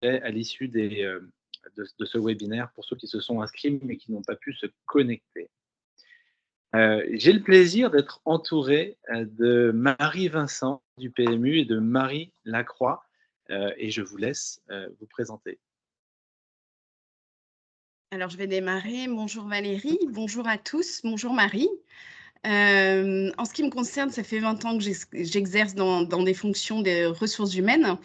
à l'issue de ce webinaire pour ceux qui se sont inscrits mais qui n'ont pas pu se connecter. J'ai le plaisir d'être entouré de Marie Vincent du PMU et de Marie Lacroix, et je vous laisse vous présenter. Alors, je vais démarrer. Bonjour Valérie, bonjour à tous, bonjour Marie. En ce qui me concerne, ça fait 20 ans que j'exerce dans des fonctions de ressources humaines,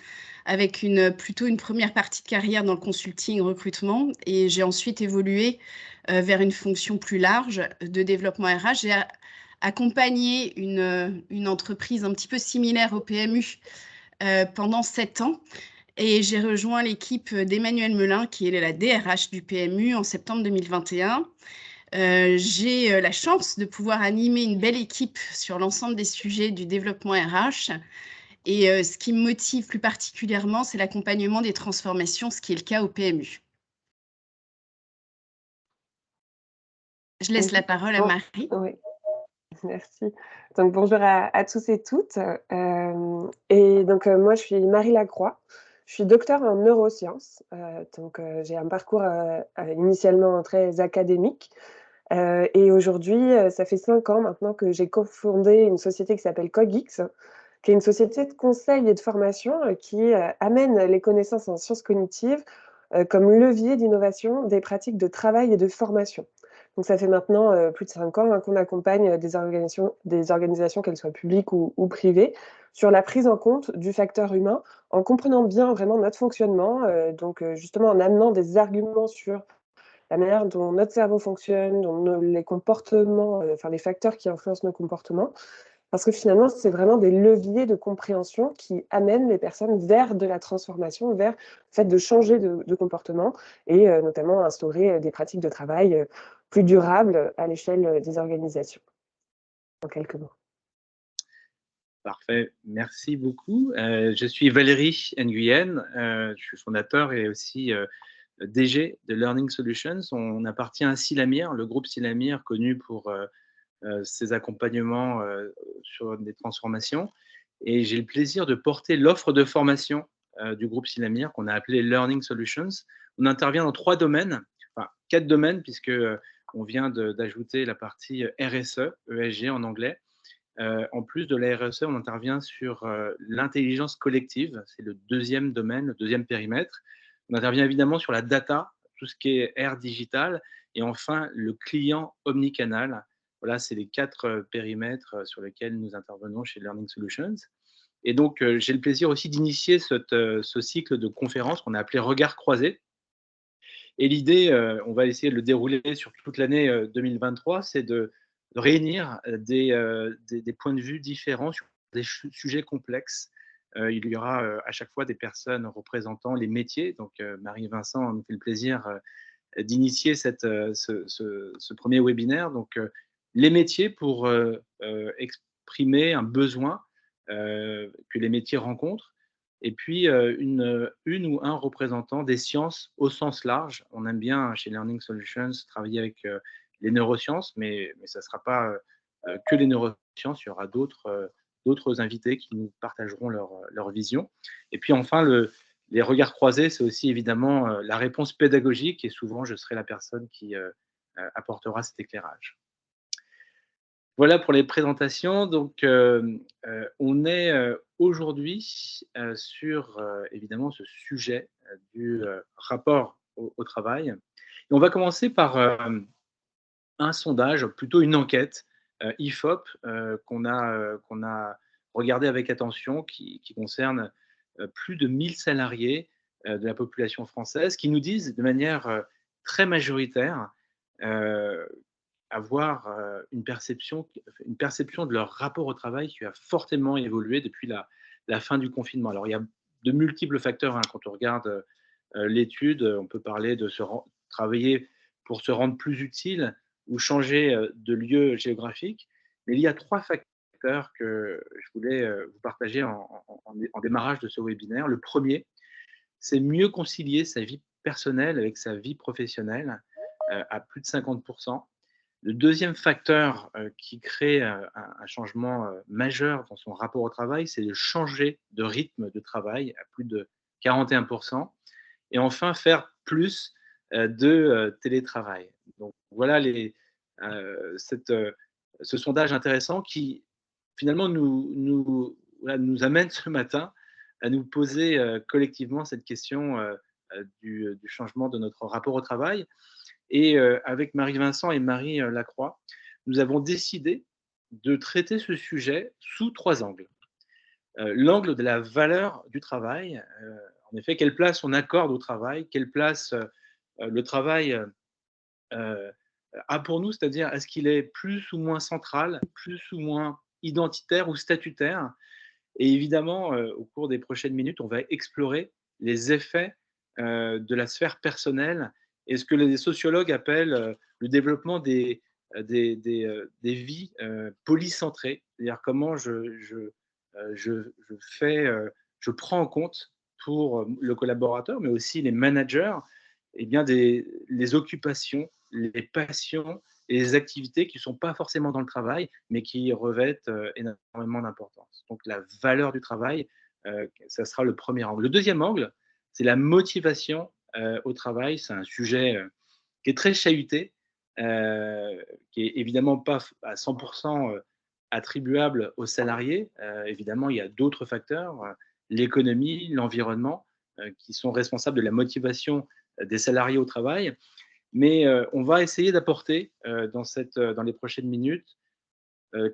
avec plutôt une première partie de carrière dans le consulting recrutement, et j'ai ensuite évolué vers une fonction plus large de développement RH. J'ai accompagné une entreprise un petit peu similaire au PMU pendant 7 ans. Et j'ai rejoint l'équipe d'Emmanuel Melin, qui est la DRH du PMU, en septembre 2021. J'ai la chance de pouvoir animer une belle équipe sur l'ensemble des sujets du développement RH. Et ce qui me motive plus particulièrement, c'est l'accompagnement des transformations, ce qui est le cas au PMU. Je laisse la parole à Marie. Oui, merci. Donc, bonjour à tous et toutes. Et donc, moi, je suis Marie Lacroix. Je suis docteure en neurosciences. J'ai un parcours initialement très académique. Et aujourd'hui, ça fait 5 ans maintenant que j'ai cofondé une société qui s'appelle Cogix, qui est une société de conseil et de formation qui amène les connaissances en sciences cognitives comme levier d'innovation des pratiques de travail et de formation. Donc ça fait maintenant plus de 5 ans qu'on accompagne des organisations, qu'elles soient publiques ou privées, sur la prise en compte du facteur humain, en comprenant bien vraiment notre fonctionnement, justement en amenant des arguments sur la manière dont notre cerveau fonctionne, dont les comportements, les facteurs qui influencent nos comportements. Parce que finalement, c'est vraiment des leviers de compréhension qui amènent les personnes vers de la transformation, vers le fait de changer de comportement et notamment instaurer des pratiques de travail plus durables à l'échelle des organisations. En quelques mots. Parfait, merci beaucoup. Je suis Valérie Nguyen, je suis fondateur et aussi DG de Learning Solutions. On appartient à Sylamir, le groupe Sylamir connu pour ses accompagnements sur des transformations. Et j'ai le plaisir de porter l'offre de formation du groupe Sylamir qu'on a appelé Learning Solutions. On intervient dans 3 domaines, enfin 4 domaines puisque on vient d'ajouter la partie RSE, ESG en anglais. En plus de la RSE, on intervient sur l'intelligence collective, c'est le deuxième domaine, le deuxième périmètre. On intervient évidemment sur la data, tout ce qui est Air digital, et enfin le client omnicanal. Voilà, c'est les 4 périmètres sur lesquels nous intervenons chez Learning Solutions. Et donc, j'ai le plaisir aussi d'initier ce cycle de conférences qu'on a appelé Regards croisés. Et l'idée, on va essayer de le dérouler sur toute l'année 2023, c'est de réunir des points de vue différents sur des sujets complexes. Il y aura à chaque fois des personnes représentant les métiers. Donc, Marie-Vincent nous fait le plaisir d'initier ce premier webinaire. Donc, les métiers pour exprimer un besoin que les métiers rencontrent. Et puis, une ou un représentant des sciences au sens large. On aime bien, chez Learning Solutions, travailler avec les neurosciences, mais ça ne sera pas que les neurosciences. Il y aura d'autres invités qui nous partageront leur vision. Et puis, enfin, les regards croisés, c'est aussi évidemment la réponse pédagogique. Et souvent, je serai la personne qui apportera cet éclairage. Voilà pour les présentations. Donc, on est aujourd'hui sur évidemment ce sujet du rapport au travail. Et on va commencer par un sondage, plutôt une enquête IFOP qu'on a regardé avec attention, qui concerne plus de 1000 salariés de la population française, qui nous disent de manière très majoritaire avoir une perception de leur rapport au travail qui a fortement évolué depuis la fin du confinement. Alors, il y a de multiples facteurs. Quand on regarde l'étude, on peut parler de travailler pour se rendre plus utile ou changer de lieu géographique. Mais il y a 3 facteurs que je voulais vous partager en démarrage de ce webinaire. Le premier, c'est mieux concilier sa vie personnelle avec sa vie professionnelle à plus de 50%. Le deuxième facteur qui crée un changement majeur dans son rapport au travail, c'est de changer de rythme de travail à plus de 41%. et enfin faire plus de télétravail. Donc voilà ce sondage intéressant qui finalement nous amène ce matin à nous poser collectivement cette question du changement de notre rapport au travail. Et avec Marie-Vincent et Marie Lacroix, nous avons décidé de traiter ce sujet sous 3 angles. L'angle de la valeur du travail, en effet, quelle place on accorde au travail, quelle place le travail a pour nous, c'est-à-dire est-ce qu'il est plus ou moins central, plus ou moins identitaire ou statutaire. Et évidemment, au cours des prochaines minutes, on va explorer les effets de la sphère personnelle et ce que les sociologues appellent le développement des vies polycentrées, c'est-à-dire comment je prends en compte pour le collaborateur, mais aussi les managers, eh bien les occupations, les passions et les activités qui ne sont pas forcément dans le travail, mais qui revêtent énormément d'importance. Donc la valeur du travail, ça sera le premier angle. Le deuxième angle, c'est la motivation au travail. C'est un sujet qui est très chahuté, qui est évidemment pas à 100% attribuable aux salariés. Évidemment, il y a d'autres facteurs, l'économie, l'environnement, qui sont responsables de la motivation des salariés au travail. Mais on va essayer d'apporter dans les prochaines minutes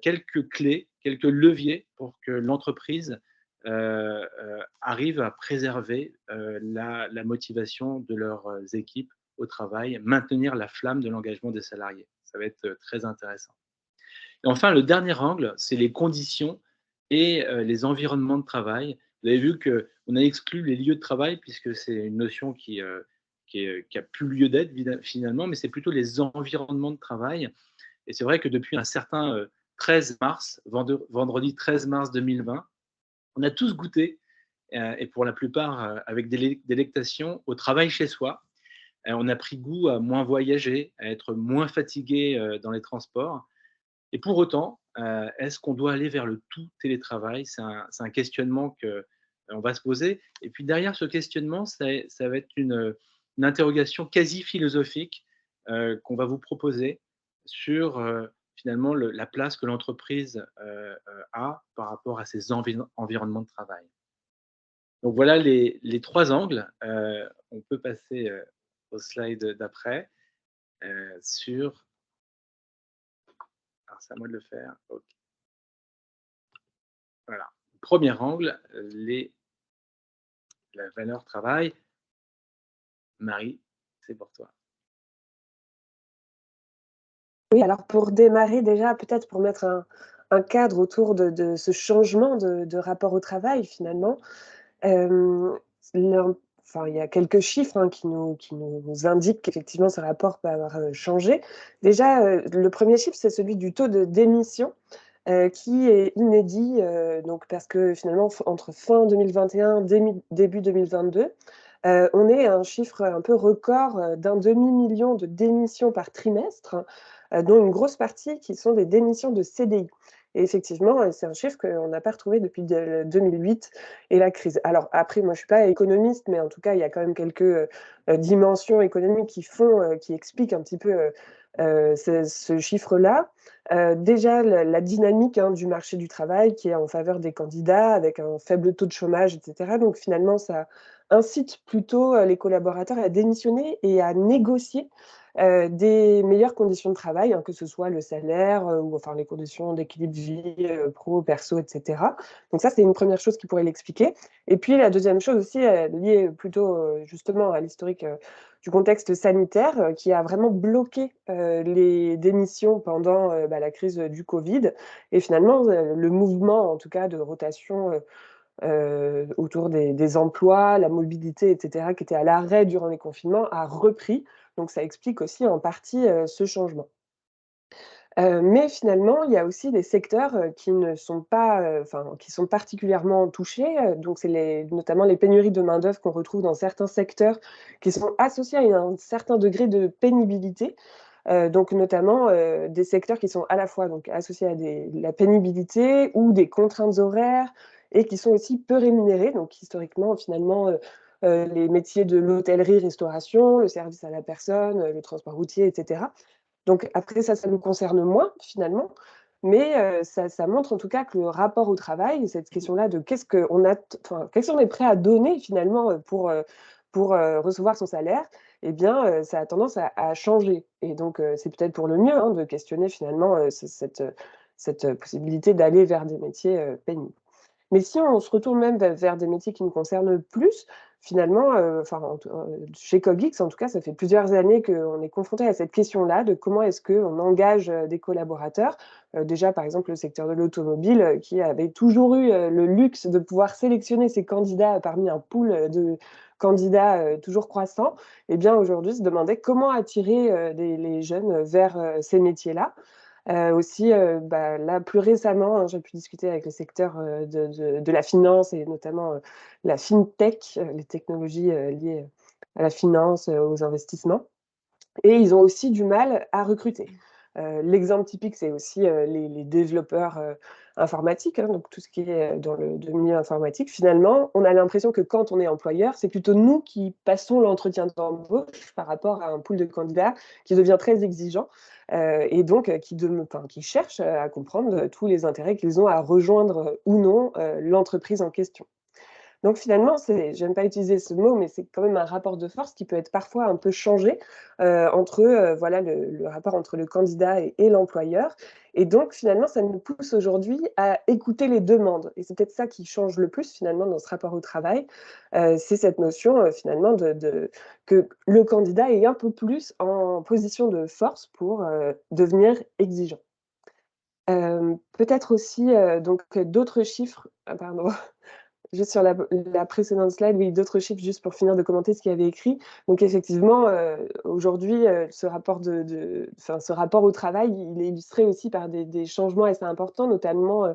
quelques clés, quelques leviers pour que l'entreprise arrive à préserver la motivation de leurs équipes au travail, maintenir la flamme de l'engagement des salariés. Ça va être très intéressant. Et enfin, le dernier angle, c'est les conditions et les environnements de travail. Vous avez vu qu'on a exclu les lieux de travail puisque c'est une notion qui a plus lieu d'être finalement, mais c'est plutôt les environnements de travail. Et c'est vrai que depuis un certain 13 mars, vendredi 13 mars 2020, on a tous goûté, et pour la plupart avec délectation, au travail chez soi. On a pris goût à moins voyager, à être moins fatigué dans les transports. Et pour autant, est-ce qu'on doit aller vers le tout télétravail? C'est un questionnement qu'on va se poser. Et puis derrière ce questionnement, ça va être une interrogation quasi philosophique qu'on va vous proposer sur finalement la place que l'entreprise a par rapport à ses environnements de travail. Donc voilà les 3 angles. On peut passer au slide d'après sur... Alors, c'est à moi de le faire. OK. Voilà. Premier angle, la valeur travail. Marie, c'est pour toi. Oui, alors pour démarrer déjà, peut-être pour mettre un cadre autour de ce changement de rapport au travail finalement, enfin, il y a quelques chiffres hein, qui nous indiquent qu'effectivement ce rapport peut avoir changé. Déjà, le premier chiffre, c'est celui du taux de démission qui est inédit, donc parce que finalement, entre fin 2021 début 2022, on est à un chiffre un peu record d'un demi-million de démissions par trimestre, dont une grosse partie qui sont des démissions de CDI. Et effectivement, c'est un chiffre qu'on n'a pas retrouvé depuis 2008 et la crise. Alors après, moi, je suis pas économiste, mais en tout cas, il y a quand même quelques dimensions économiques qui expliquent un petit peu ce chiffre-là. Déjà, la dynamique hein, du marché du travail qui est en faveur des candidats avec un faible taux de chômage, etc. Donc finalement, ça incite plutôt les collaborateurs à démissionner et à négocier des meilleures conditions de travail, hein, que ce soit le salaire ou enfin les conditions d'équilibre vie pro, perso, etc. Donc ça, c'est une première chose qui pourrait l'expliquer. Et puis la deuxième chose aussi, liée plutôt justement à l'historique du contexte sanitaire, qui a vraiment bloqué les démissions pendant la crise du Covid. Et finalement, le mouvement, en tout cas, de rotation autour des emplois, la mobilité, etc., qui était à l'arrêt durant les confinements, a repris. Donc ça explique aussi en partie ce changement. Mais finalement, il y a aussi des secteurs qui ne sont pas, qui sont particulièrement touchés. Donc c'est notamment les pénuries de main-d'œuvre qu'on retrouve dans certains secteurs qui sont associés à un certain degré de pénibilité. Donc notamment des secteurs qui sont à la fois donc associés à la pénibilité ou des contraintes horaires et qui sont aussi peu rémunérés. Donc historiquement, finalement, les métiers de l'hôtellerie-restauration, le service à la personne, le transport routier, etc. Donc après, ça nous concerne moins finalement, mais ça montre en tout cas que le rapport au travail, cette question-là de qu'est-ce qu'on est prêt à donner finalement pour recevoir son salaire, eh bien, ça a tendance à changer. Et donc, c'est peut-être pour le mieux hein, de questionner finalement cette possibilité d'aller vers des métiers pénibles. Mais si on se retourne même vers des métiers qui nous concernent plus, finalement, chez Cogix, en tout cas, ça fait plusieurs années qu'on est confronté à cette question-là de comment est-ce qu'on engage des collaborateurs. Déjà, par exemple, le secteur de l'automobile, qui avait toujours eu le luxe de pouvoir sélectionner ses candidats parmi un pool de candidats toujours croissant, eh bien, aujourd'hui, se demandait comment attirer les jeunes vers ces métiers-là. Aussi, là, plus récemment, hein, j'ai pu discuter avec le secteur de la finance et notamment la fintech, les technologies liées à la finance, aux investissements. Et ils ont aussi du mal à recruter. L'exemple typique, c'est aussi les développeurs informatiques, hein, donc tout ce qui est dans le milieu informatique. Finalement, on a l'impression que quand on est employeur, c'est plutôt nous qui passons l'entretien d'embauche par rapport à un pool de candidats qui devient très exigeant et donc qui cherchent à comprendre tous les intérêts qu'ils ont à rejoindre ou non l'entreprise en question. Donc finalement, j'aime pas utiliser ce mot, mais c'est quand même un rapport de force qui peut être parfois un peu changé entre le rapport entre le candidat et l'employeur. Et donc finalement, ça nous pousse aujourd'hui à écouter les demandes. Et c'est peut-être ça qui change le plus finalement dans ce rapport au travail. C'est cette notion finalement que le candidat est un peu plus en position de force pour devenir exigeant. Peut-être aussi donc d'autres chiffres. Ah, pardon. Juste sur la précédente slide, oui, d'autres chiffres juste pour finir de commenter ce qu'il y avait écrit. Donc effectivement, aujourd'hui, ce rapport ce rapport au travail, il est illustré aussi par des changements assez importants, notamment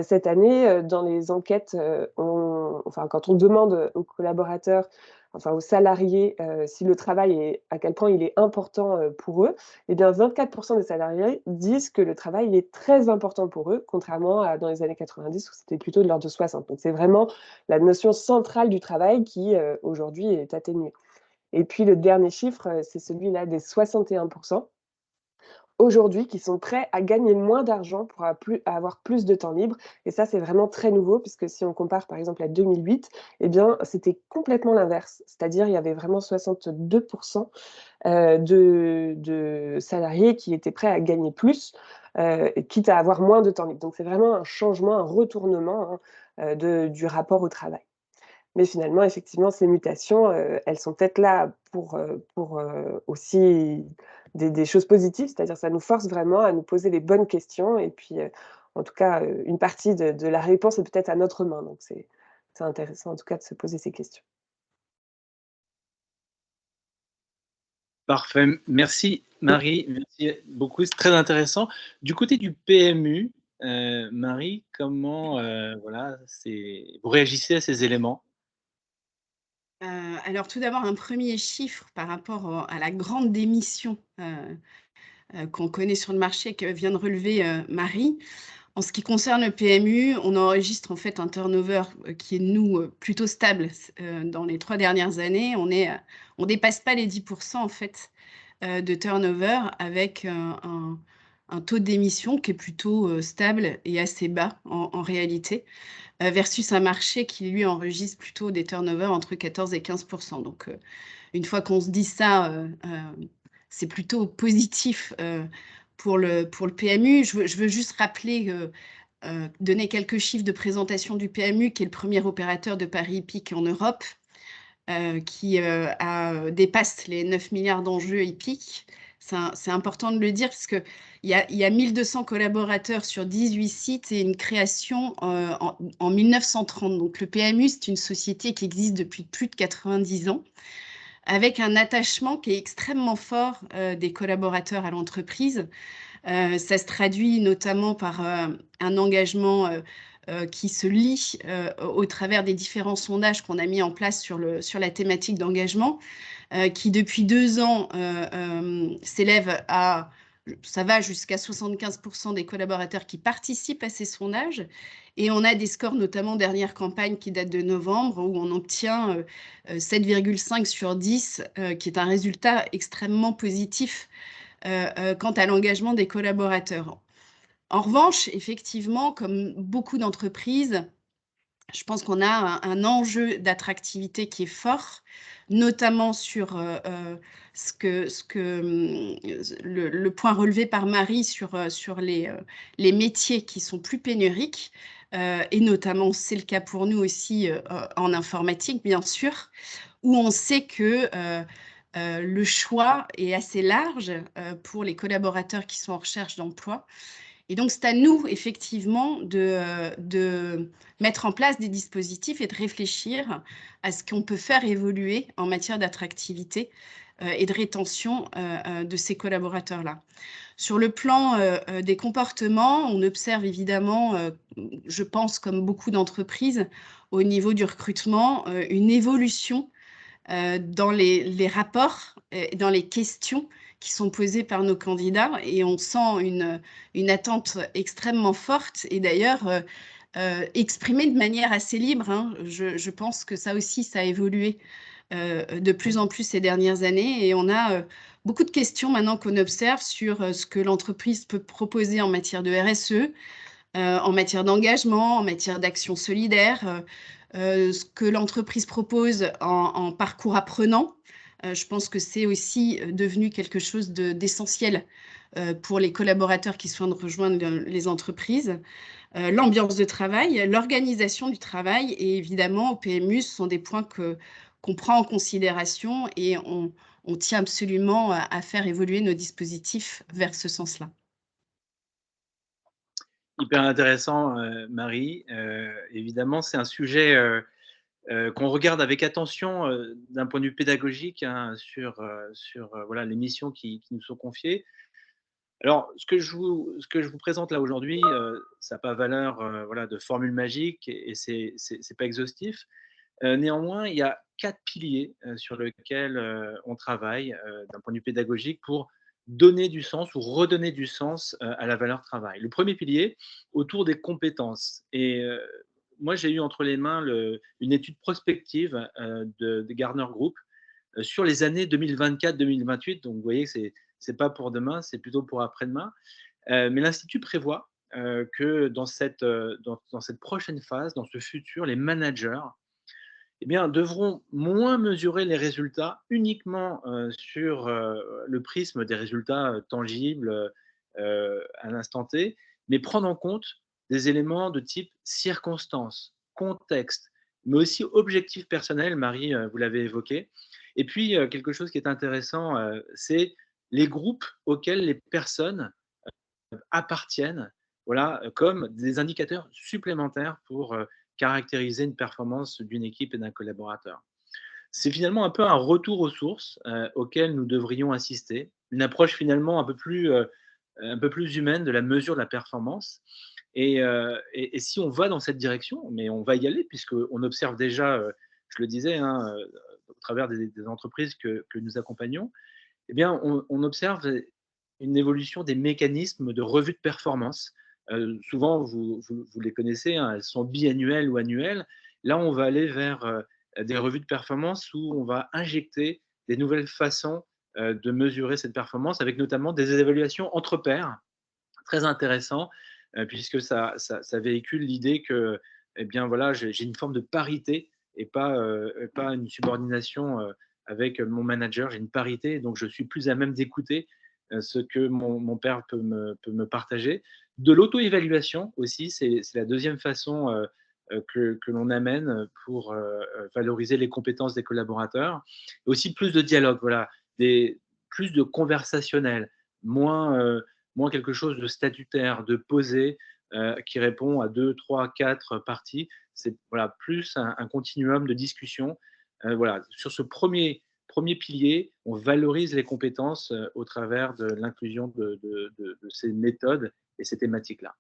cette année, dans les enquêtes, quand on demande aux collaborateurs, enfin aux salariés, si le travail à quel point il est important pour eux, eh bien 24% des salariés disent que le travail est très important pour eux, contrairement à dans les années 90 où c'était plutôt de l'ordre de 60. Donc c'est vraiment la notion centrale du travail qui aujourd'hui est atténuée. Et puis le dernier chiffre, c'est celui-là des 61% aujourd'hui qui sont prêts à gagner moins d'argent pour avoir plus de temps libre. Et ça, c'est vraiment très nouveau, puisque si on compare par exemple à 2008, eh bien, c'était complètement l'inverse. C'est-à-dire, il y avait vraiment 62% de salariés qui étaient prêts à gagner plus, quitte à avoir moins de temps libre. Donc, c'est vraiment un changement, un retournement hein, du rapport au travail. Mais finalement, effectivement, ces mutations, elles sont peut-être là pour aussi des choses positives, c'est-à-dire ça nous force vraiment à nous poser les bonnes questions et puis, en tout cas, une partie de la réponse est peut-être à notre main. Donc c'est intéressant en tout cas de se poser ces questions. Parfait. Merci Marie, merci beaucoup, c'est très intéressant. Du côté du PMU, Marie, comment vous réagissez à ces éléments? Alors tout d'abord, un premier chiffre par rapport à la grande démission qu'on connaît sur le marché, que vient de relever Marie. En ce qui concerne le PMU, on enregistre en fait un turnover qui est, nous, plutôt stable dans les 3 dernières années. On dépasse pas les 10% en fait de turnover avec un taux d'émission qui est plutôt stable et assez bas en réalité, versus un marché qui, lui, enregistre plutôt des turnovers entre 14 et 15%. Donc, une fois qu'on se dit ça, c'est plutôt positif pour le PMU. Je veux juste rappeler, donner quelques chiffres de présentation du PMU, qui est le premier opérateur de Paris hippique en Europe, qui dépasse les 9 milliards d'enjeux hippiques. C'est important de le dire parce qu'il y a 1200 collaborateurs sur 18 sites et une création en 1930. Donc le PMU, c'est une société qui existe depuis plus de 90 ans, avec un attachement qui est extrêmement fort des collaborateurs à l'entreprise. Ça se traduit notamment par un engagement qui se lie au travers des différents sondages qu'on a mis en place sur la thématique d'engagement, qui depuis 2 ans s'élève à ça va jusqu'à 75% des collaborateurs qui participent à ces sondages. Et on a des scores, notamment dernière campagne qui date de novembre, où on obtient 7,5 sur 10, qui est un résultat extrêmement positif quant à l'engagement des collaborateurs. En revanche, effectivement, comme beaucoup d'entreprises, je pense qu'on a un enjeu d'attractivité qui est fort, notamment sur le point relevé par Marie sur les métiers qui sont plus pénuriques, et notamment c'est le cas pour nous aussi en informatique, bien sûr, où on sait que le choix est assez large pour les collaborateurs qui sont en recherche d'emploi. Et donc, c'est à nous, effectivement, de mettre en place des dispositifs et de réfléchir à ce qu'on peut faire évoluer en matière d'attractivité et de rétention de ces collaborateurs-là. Sur le plan des comportements, on observe évidemment, je pense, comme beaucoup d'entreprises, au niveau du recrutement, une évolution dans les rapports et dans les questions qui sont posées par nos candidats, et on sent une attente extrêmement forte et d'ailleurs exprimée de manière assez libre, hein. Je pense que ça aussi, ça a évolué de plus en plus ces dernières années, et on a beaucoup de questions maintenant qu'on observe sur ce que l'entreprise peut proposer en matière de RSE, en matière d'engagement, en matière d'action solidaire, ce que l'entreprise propose en parcours apprenant. Je pense que c'est aussi devenu quelque chose d'essentiel pour les collaborateurs qui souhaitent rejoindre les entreprises. L'ambiance de travail, l'organisation du travail et évidemment au PMU, ce sont des points qu'on prend en considération, et on tient absolument à faire évoluer nos dispositifs vers ce sens-là. Hyper intéressant, Marie. Évidemment, c'est un sujet qu'on regarde avec attention d'un point de vue pédagogique, hein, sur voilà, les missions qui nous sont confiées. Alors, ce que je vous présente là aujourd'hui, ça n'a pas valeur voilà, de formule magique, et c'est pas exhaustif. Néanmoins, il y a 4 piliers sur lesquels on travaille d'un point de vue pédagogique pour donner du sens ou redonner du sens à la valeur travail. Le premier pilier, autour des compétences. Et moi, j'ai eu entre les mains une étude prospective de Gartner Group sur les années 2024-2028. Donc, vous voyez que c'est pas pour demain, c'est plutôt pour après-demain. Mais l'Institut prévoit que dans dans cette prochaine phase, dans ce futur, les managers eh bien, devront moins mesurer les résultats uniquement sur le prisme des résultats tangibles à l'instant T, mais prendre en compte des éléments de type circonstances, contexte, mais aussi objectifs personnels. Marie, vous l'avez évoqué. Et puis, quelque chose qui est intéressant, c'est les groupes auxquels les personnes appartiennent, voilà, comme des indicateurs supplémentaires pour caractériser une performance d'une équipe et d'un collaborateur. C'est finalement un peu un retour aux sources auquel nous devrions assister, une approche finalement un peu plus humaine de la mesure de la performance. Et si on va dans cette direction, mais on va y aller, puisqu'on observe déjà, je le disais, hein, au travers des entreprises que nous accompagnons, eh bien, on observe une évolution des mécanismes de revue de performance. Souvent, vous les connaissez, hein, elles sont biannuelles ou annuelles. Là, on va aller vers des revues de performance où on va injecter des nouvelles façons de mesurer cette performance, avec notamment des évaluations entre pairs, très intéressant, puisque ça véhicule l'idée que eh bien, voilà, j'ai une forme de parité et pas une subordination avec mon manager. J'ai une parité, donc je suis plus à même d'écouter ce que mon père peut me partager. De l'auto-évaluation aussi, c'est la deuxième façon que l'on amène pour valoriser les compétences des collaborateurs. Et aussi plus de dialogue, voilà, plus de conversationnel, moins quelque chose de statutaire, de posé, qui répond à 2, 3, 4 parties. C'est voilà, plus un continuum de discussion. Voilà. Sur ce premier pilier, on valorise les compétences au travers de l'inclusion de ces méthodes et ces thématiques-là.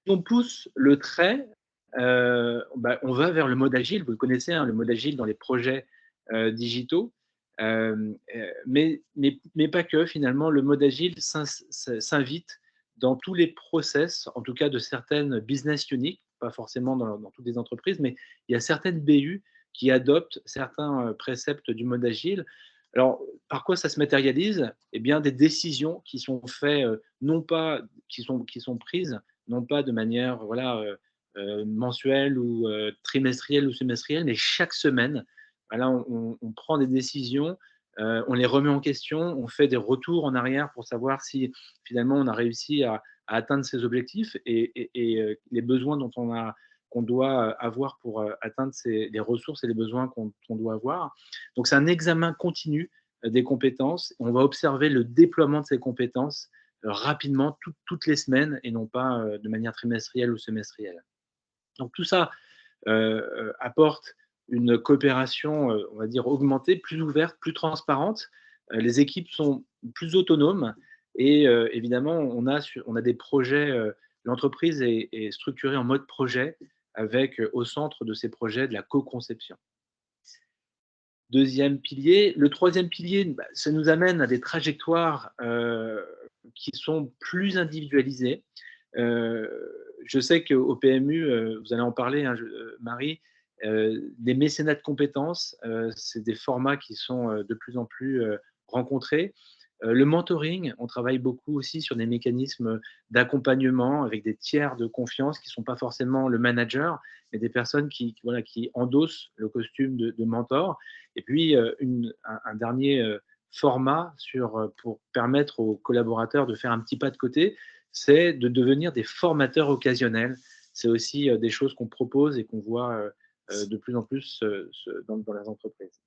Si on pousse le trait, on va vers le mode agile. Vous le connaissez, hein, le mode agile dans les projets digitaux. Mais pas que, finalement, le mode agile s'invite dans tous les process, en tout cas de certaines business units, pas forcément dans toutes les entreprises, mais il y a certaines BU qui adoptent certains préceptes du mode agile. Alors, par quoi ça se matérialise? Eh bien, des décisions qui sont faites, non pas, qui sont prises, non pas de manière, voilà, mensuelle ou trimestrielle ou semestrielle, mais chaque semaine. Voilà, on prend des décisions, on les remet en question, on fait des retours en arrière pour savoir si finalement on a réussi à atteindre ses objectifs et les besoins qu'on doit avoir pour atteindre les ressources et les besoins qu'on doit avoir. Donc c'est un examen continu des compétences. On va observer le déploiement de ces compétences rapidement, toutes les semaines, et non pas de manière trimestrielle ou semestrielle. Donc tout ça apporte une coopération, on va dire, augmentée, plus ouverte, plus transparente. Les équipes sont plus autonomes et évidemment, on a des projets, l'entreprise est structurée en mode projet avec au centre de ces projets de la co-conception. Deuxième pilier. Le troisième pilier, ça nous amène à des trajectoires qui sont plus individualisées. Je sais qu'au PMU, vous allez en parler, hein, Marie, des mécénats de compétences, c'est des formats qui sont de plus en plus rencontrés. Le mentoring, on travaille beaucoup aussi sur des mécanismes d'accompagnement avec des tiers de confiance qui ne sont pas forcément le manager, mais des personnes qui endossent le costume de mentor. Et puis, un dernier format pour permettre aux collaborateurs de faire un petit pas de côté, c'est de devenir des formateurs occasionnels. C'est aussi des choses qu'on propose et qu'on voit de plus en plus dans les entreprises.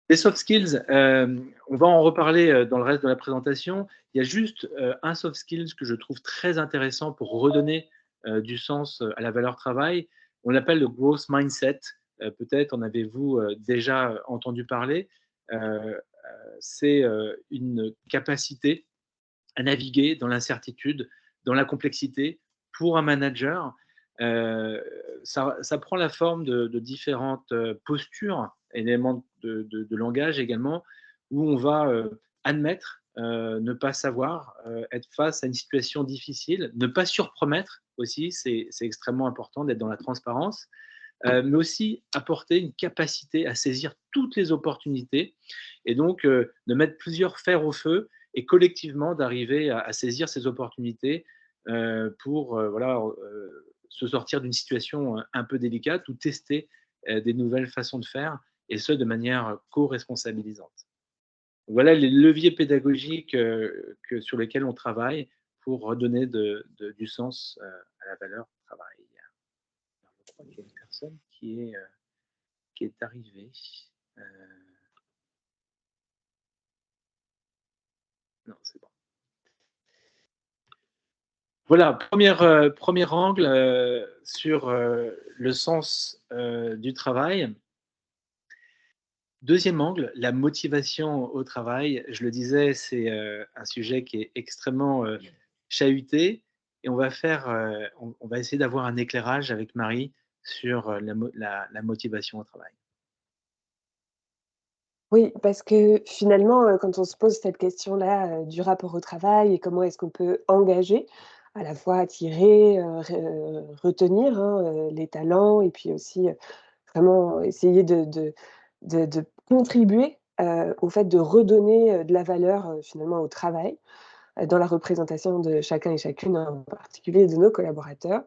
Les soft skills, on va en reparler dans le reste de la présentation. Il y a juste un soft skills que je trouve très intéressant pour redonner du sens à la valeur travail. On l'appelle le growth mindset. Peut-être en avez-vous déjà entendu parler. C'est une capacité à naviguer dans l'incertitude, dans la complexité pour un manager. Ça prend la forme de différentes postures, éléments de langage également, où on va admettre, ne pas savoir, être face à une situation difficile, ne pas surpromettre aussi, c'est extrêmement important d'être dans la transparence, mais aussi apporter une capacité à saisir toutes les opportunités et donc de mettre plusieurs fers au feu et collectivement d'arriver à saisir ces opportunités pour se sortir d'une situation un peu délicate ou tester des nouvelles façons de faire, et ce, de manière co-responsabilisante. Voilà les leviers pédagogiques sur lesquels on travaille pour redonner du sens à la valeur travail. Je crois qu'il y a une personne qui est arrivée. Non, c'est bon. Voilà, premier angle sur le sens du travail. Deuxième angle, la motivation au travail. Je le disais, c'est un sujet qui est extrêmement chahuté, et on va essayer d'avoir un éclairage avec Marie sur la motivation au travail. Oui, parce que finalement, quand on se pose cette question-là, du rapport au travail et comment est-ce qu'on peut engager, à la fois attirer, retenir, hein, les talents et puis aussi, vraiment essayer de contribuer, au fait de redonner, de la valeur, finalement au travail, dans la représentation de chacun et chacune, hein, en particulier de nos collaborateurs.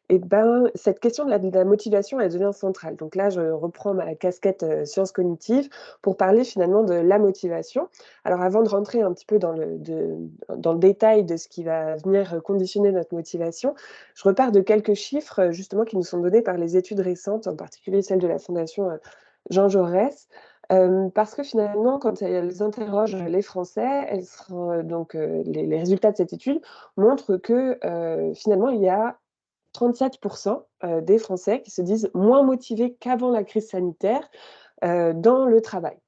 Et ben, cette question de la motivation, elle devient centrale. Donc là, je reprends ma casquette, sciences cognitives pour parler finalement de la motivation. Alors avant de rentrer un petit peu dans le détail de ce qui va venir, conditionner notre motivation, je repars de quelques chiffres, justement qui nous sont donnés par les études récentes, en particulier celle de la fondation, Jean Jaurès. Parce que finalement, quand elles interrogent les Français, elles seront, donc, les résultats de cette étude montrent que, finalement, il y a 37 des Français qui se disent moins motivés qu'avant la crise sanitaire, dans le travail.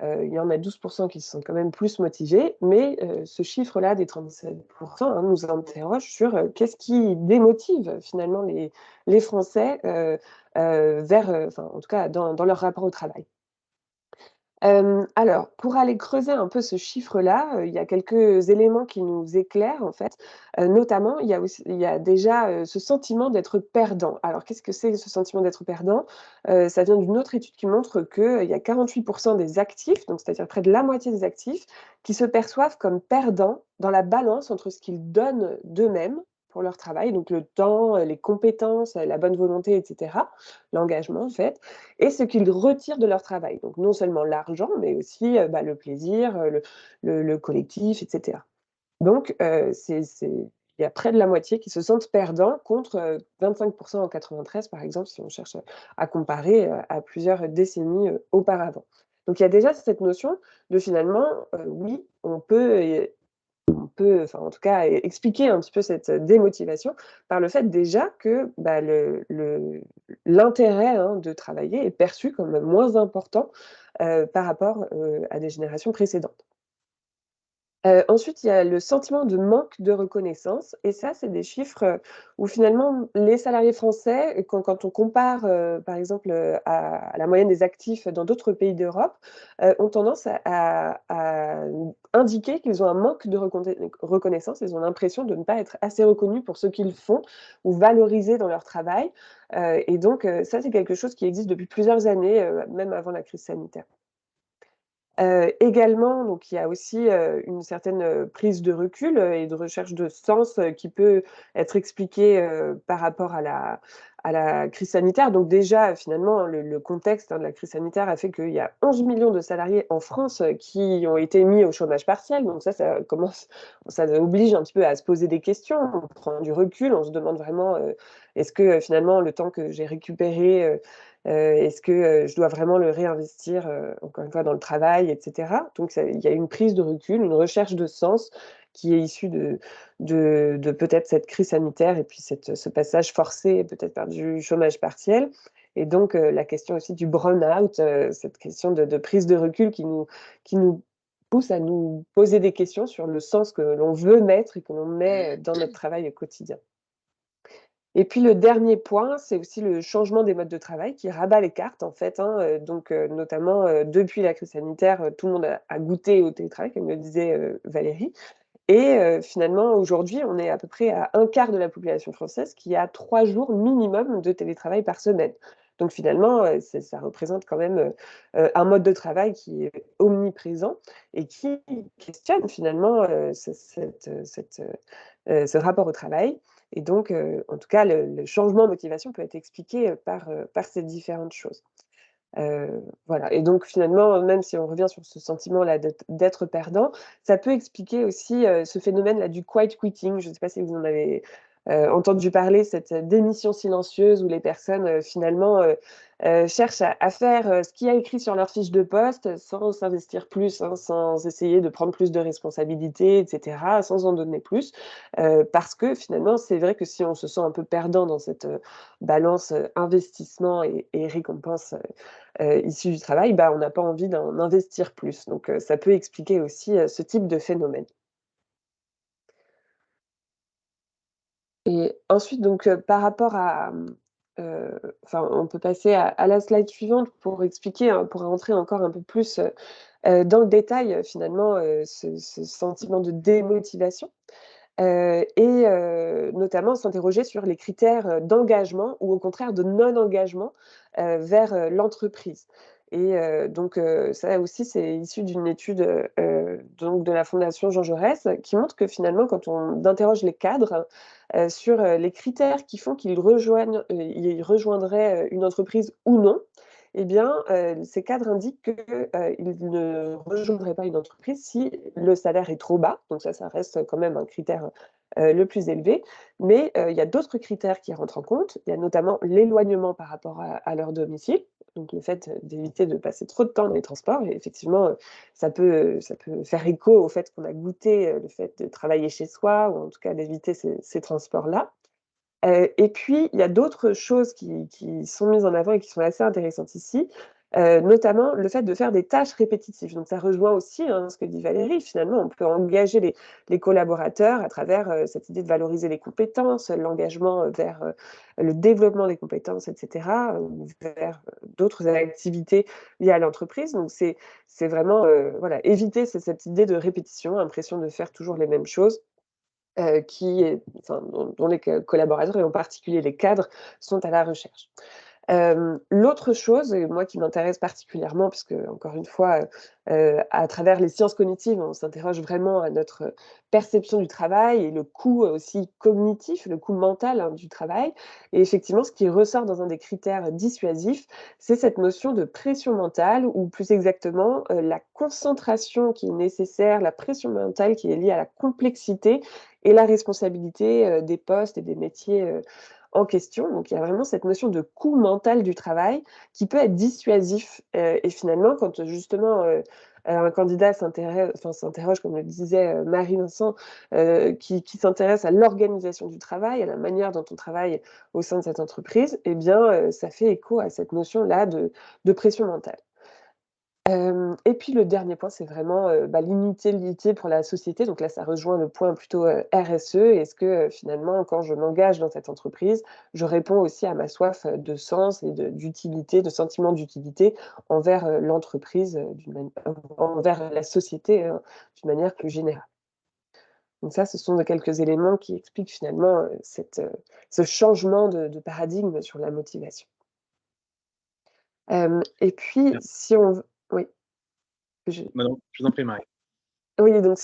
Il y en a 12 qui se sont quand même plus motivés, mais ce chiffre-là des 37 hein, nous interroge sur, qu'est-ce qui démotive finalement les Français, vers, enfin en tout cas dans leur rapport au travail. Alors, pour aller creuser un peu ce chiffre-là, il y a quelques éléments qui nous éclairent, en fait. Notamment, il y a déjà, ce sentiment d'être perdant. Alors, qu'est-ce que c'est ce sentiment d'être perdant? Ça vient d'une autre étude qui montre qu'il y a 48 des actifs, donc c'est-à-dire près de la moitié des actifs, qui se perçoivent comme perdants dans la balance entre ce qu'ils donnent d'eux-mêmes pour leur travail, donc le temps, les compétences, la bonne volonté et cetera, l'engagement, en fait, et ce qu'ils retirent de leur travail. Donc non seulement l'argent, mais aussi, le plaisir, le collectif et cetera. Donc il y a près de la moitié qui se sentent perdants contre, 25 en 93 par exemple, si on cherche, à comparer, à plusieurs décennies, auparavant. Donc il y a déjà cette notion de finalement, oui, enfin, en tout cas, expliquer un petit peu cette démotivation par le fait déjà que, l'intérêt, hein, de travailler est perçu comme moins important, par rapport, à des générations précédentes. Ensuite, il y a le sentiment de manque de reconnaissance et ça, c'est des chiffres, où finalement les salariés français, quand on compare, par exemple, à la moyenne des actifs dans d'autres pays d'Europe, ont tendance à indiquer qu'ils ont un manque de reconnaissance. Ils ont l'impression de ne pas être assez reconnus pour ce qu'ils font ou valorisés dans leur travail, et donc ça, c'est quelque chose qui existe depuis plusieurs années, même avant la crise sanitaire. Également, donc il y a aussi, une certaine, prise de recul, et de recherche de sens, qui peut être expliquée, par rapport à la crise sanitaire. Donc déjà, finalement, le contexte, hein, de la crise sanitaire a fait qu'il y a 11 millions de salariés en France, qui ont été mis au chômage partiel. Donc ça oblige un petit peu à se poser des questions. On prend du recul, on se demande vraiment, est-ce que, finalement, le temps que j'ai récupéré, est-ce que, je dois vraiment le réinvestir, encore une fois dans le travail et cetera? Donc il y a une prise de recul, une recherche de sens qui est issue de peut-être cette crise sanitaire et puis ce passage forcé peut-être par du chômage partiel et donc la question aussi du burn-out, cette question de prise de recul qui nous pousse à nous poser des questions sur le sens que l'on veut mettre et que l'on met dans notre travail au quotidien. Et puis le dernier point, c'est aussi le changement des modes de travail qui rabat les cartes en fait, hein, donc notamment, depuis la crise sanitaire, tout le monde a goûté au télétravail comme le disait, Valérie et finalement aujourd'hui, on est à peu près à un quart de la population française qui a 3 jours minimum de télétravail par semaine. Donc finalement, ça représente quand même, un mode de travail qui est omniprésent et qui questionne finalement, ce rapport au travail et donc en tout cas, le changement de motivation peut être expliqué, par ces différentes choses. Voilà et donc finalement, même si on revient sur ce sentiment-là d'être perdant, ça peut expliquer aussi, ce phénomène-là du quiet quitting. Je ne sais pas si vous en avez, entendu parler, cette démission silencieuse où les personnes, finalement, cherchent à faire, ce qu'il y a écrit sur leur fiche de poste sans s'investir plus, hein, sans essayer de prendre plus de responsabilités et cetera, sans en donner plus. Parce que finalement, c'est vrai que si on se sent un peu perdant dans cette, balance, investissement et récompense, issue du travail, on n'a pas envie d'en investir plus. Donc ça peut expliquer aussi, ce type de phénomène. Et ensuite donc par rapport à, enfin on peut passer à la slide suivante pour expliquer, hein, pour rentrer encore un peu plus, dans le détail, finalement, ce sentiment de démotivation. Et notamment s'interroger sur les critères, d'engagement ou au contraire de non-engagement, vers, l'entreprise et donc ça aussi c'est issu d'une étude, donc de la Fondation Jean Jaurès qui montre que finalement quand on interroge les cadres, sur, les critères qui font ils rejoindraient, une entreprise ou non et bien, ces cadres indiquent que, ils ne rejoindraient pas une entreprise si le salaire est trop bas, donc ça reste quand même un critère, le plus élevé. Mais, il y a d'autres critères qui rentrent en compte. Il y a notamment l'éloignement par rapport à leur domicile, donc le fait, d'éviter de passer trop de temps dans les transports et effectivement, ça peut faire écho au fait qu'on a goûté, le fait de travailler chez soi ou en tout cas d'éviter ces transports-là. Et puis, il y a d'autres choses qui sont mises en avant et qui sont assez intéressantes ici. notamment le fait de faire des tâches répétitives. Donc ça rejoint aussi ce que dit Valérie, finalement, on peut engager les collaborateurs à travers cette idée de valoriser les compétences, l'engagement vers le développement des compétences, etc., ou vers d'autres activités liées à l'entreprise. Donc c'est vraiment voilà, éviter cette idée de répétition, impression de faire toujours les mêmes choses. Dont les collaborateurs, et en particulier les cadres, sont à la recherche. L'autre chose, et moi qui m'intéresse particulièrement, puisque encore une fois, à travers les sciences cognitives, on s'interroge vraiment à notre perception du travail et le coût aussi cognitif, le coût mental du travail. Et effectivement, ce qui ressort dans un des critères dissuasifs, c'est cette notion de pression mentale, ou plus exactement, la concentration qui est nécessaire, la pression mentale qui est liée à la complexité et la responsabilité des postes et des métiers en question. Donc il y a vraiment cette notion de coût mental du travail qui peut être dissuasif. Et finalement, quand justement un candidat s'interroge, comme le disait Marie-Vincent, qui s'intéresse à l'organisation du travail, à la manière dont on travaille au sein de cette entreprise, eh bien, ça fait écho à cette notion-là de pression mentale. Et puis le dernier point, c'est vraiment, l'inutilité pour la société. Donc là, ça rejoint le point plutôt, RSE. Est-ce que, finalement, quand je m'engage dans cette entreprise, je réponds aussi à ma soif, de sens et d'utilité, de sentiment d'utilité envers, l'entreprise, envers la société, d'une manière plus générale. Donc ça, ce sont quelques éléments qui expliquent finalement, ce changement de paradigme sur la motivation. Et puis Merci. si on oui, Non, je vous en prie, Marie. Oui, donc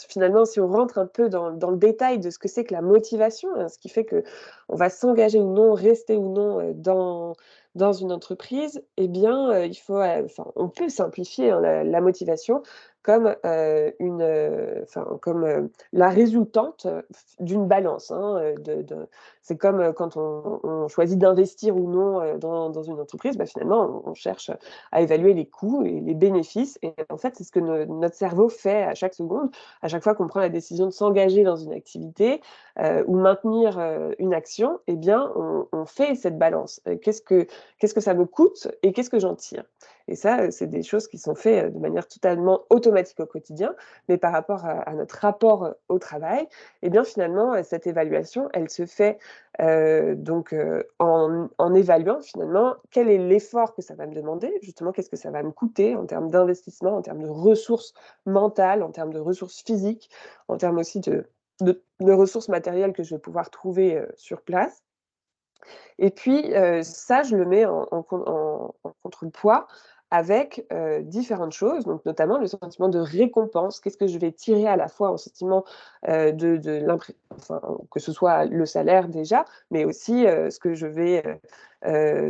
finalement, si on rentre un peu dans le détail de ce que c'est que la motivation, ce qui fait qu'on va s'engager ou non, rester ou non, dans une entreprise, eh bien, on peut simplifier, hein, la motivation comme, la résultante, d'une balance, hein, c'est comme, quand on choisit d'investir ou non, dans une entreprise, finalement, on cherche à évaluer les coûts et les bénéfices. Et en fait, c'est ce que notre cerveau fait à chaque seconde. À chaque fois qu'on prend la décision de s'engager dans une activité ou maintenir une action, eh bien, on fait cette balance. Qu'est-ce que ça me coûte et qu'est-ce que j'en tire? Et ça, c'est des choses qui sont faites de manière totalement automatique au quotidien. Mais par rapport à notre rapport au travail, eh bien, finalement, cette évaluation, elle se fait en évaluant finalement quel est l'effort que ça va me demander, justement qu'est-ce que ça va me coûter en termes d'investissement, en termes de ressources mentales, en termes de ressources physiques, en termes aussi de ressources matérielles que je vais pouvoir trouver sur place. Et puis ça, je le mets en contrepoids avec différentes choses, donc notamment le sentiment de récompense. Qu'est-ce que je vais tirer à la fois en sentiment que ce soit le salaire déjà, mais aussi ce que je vais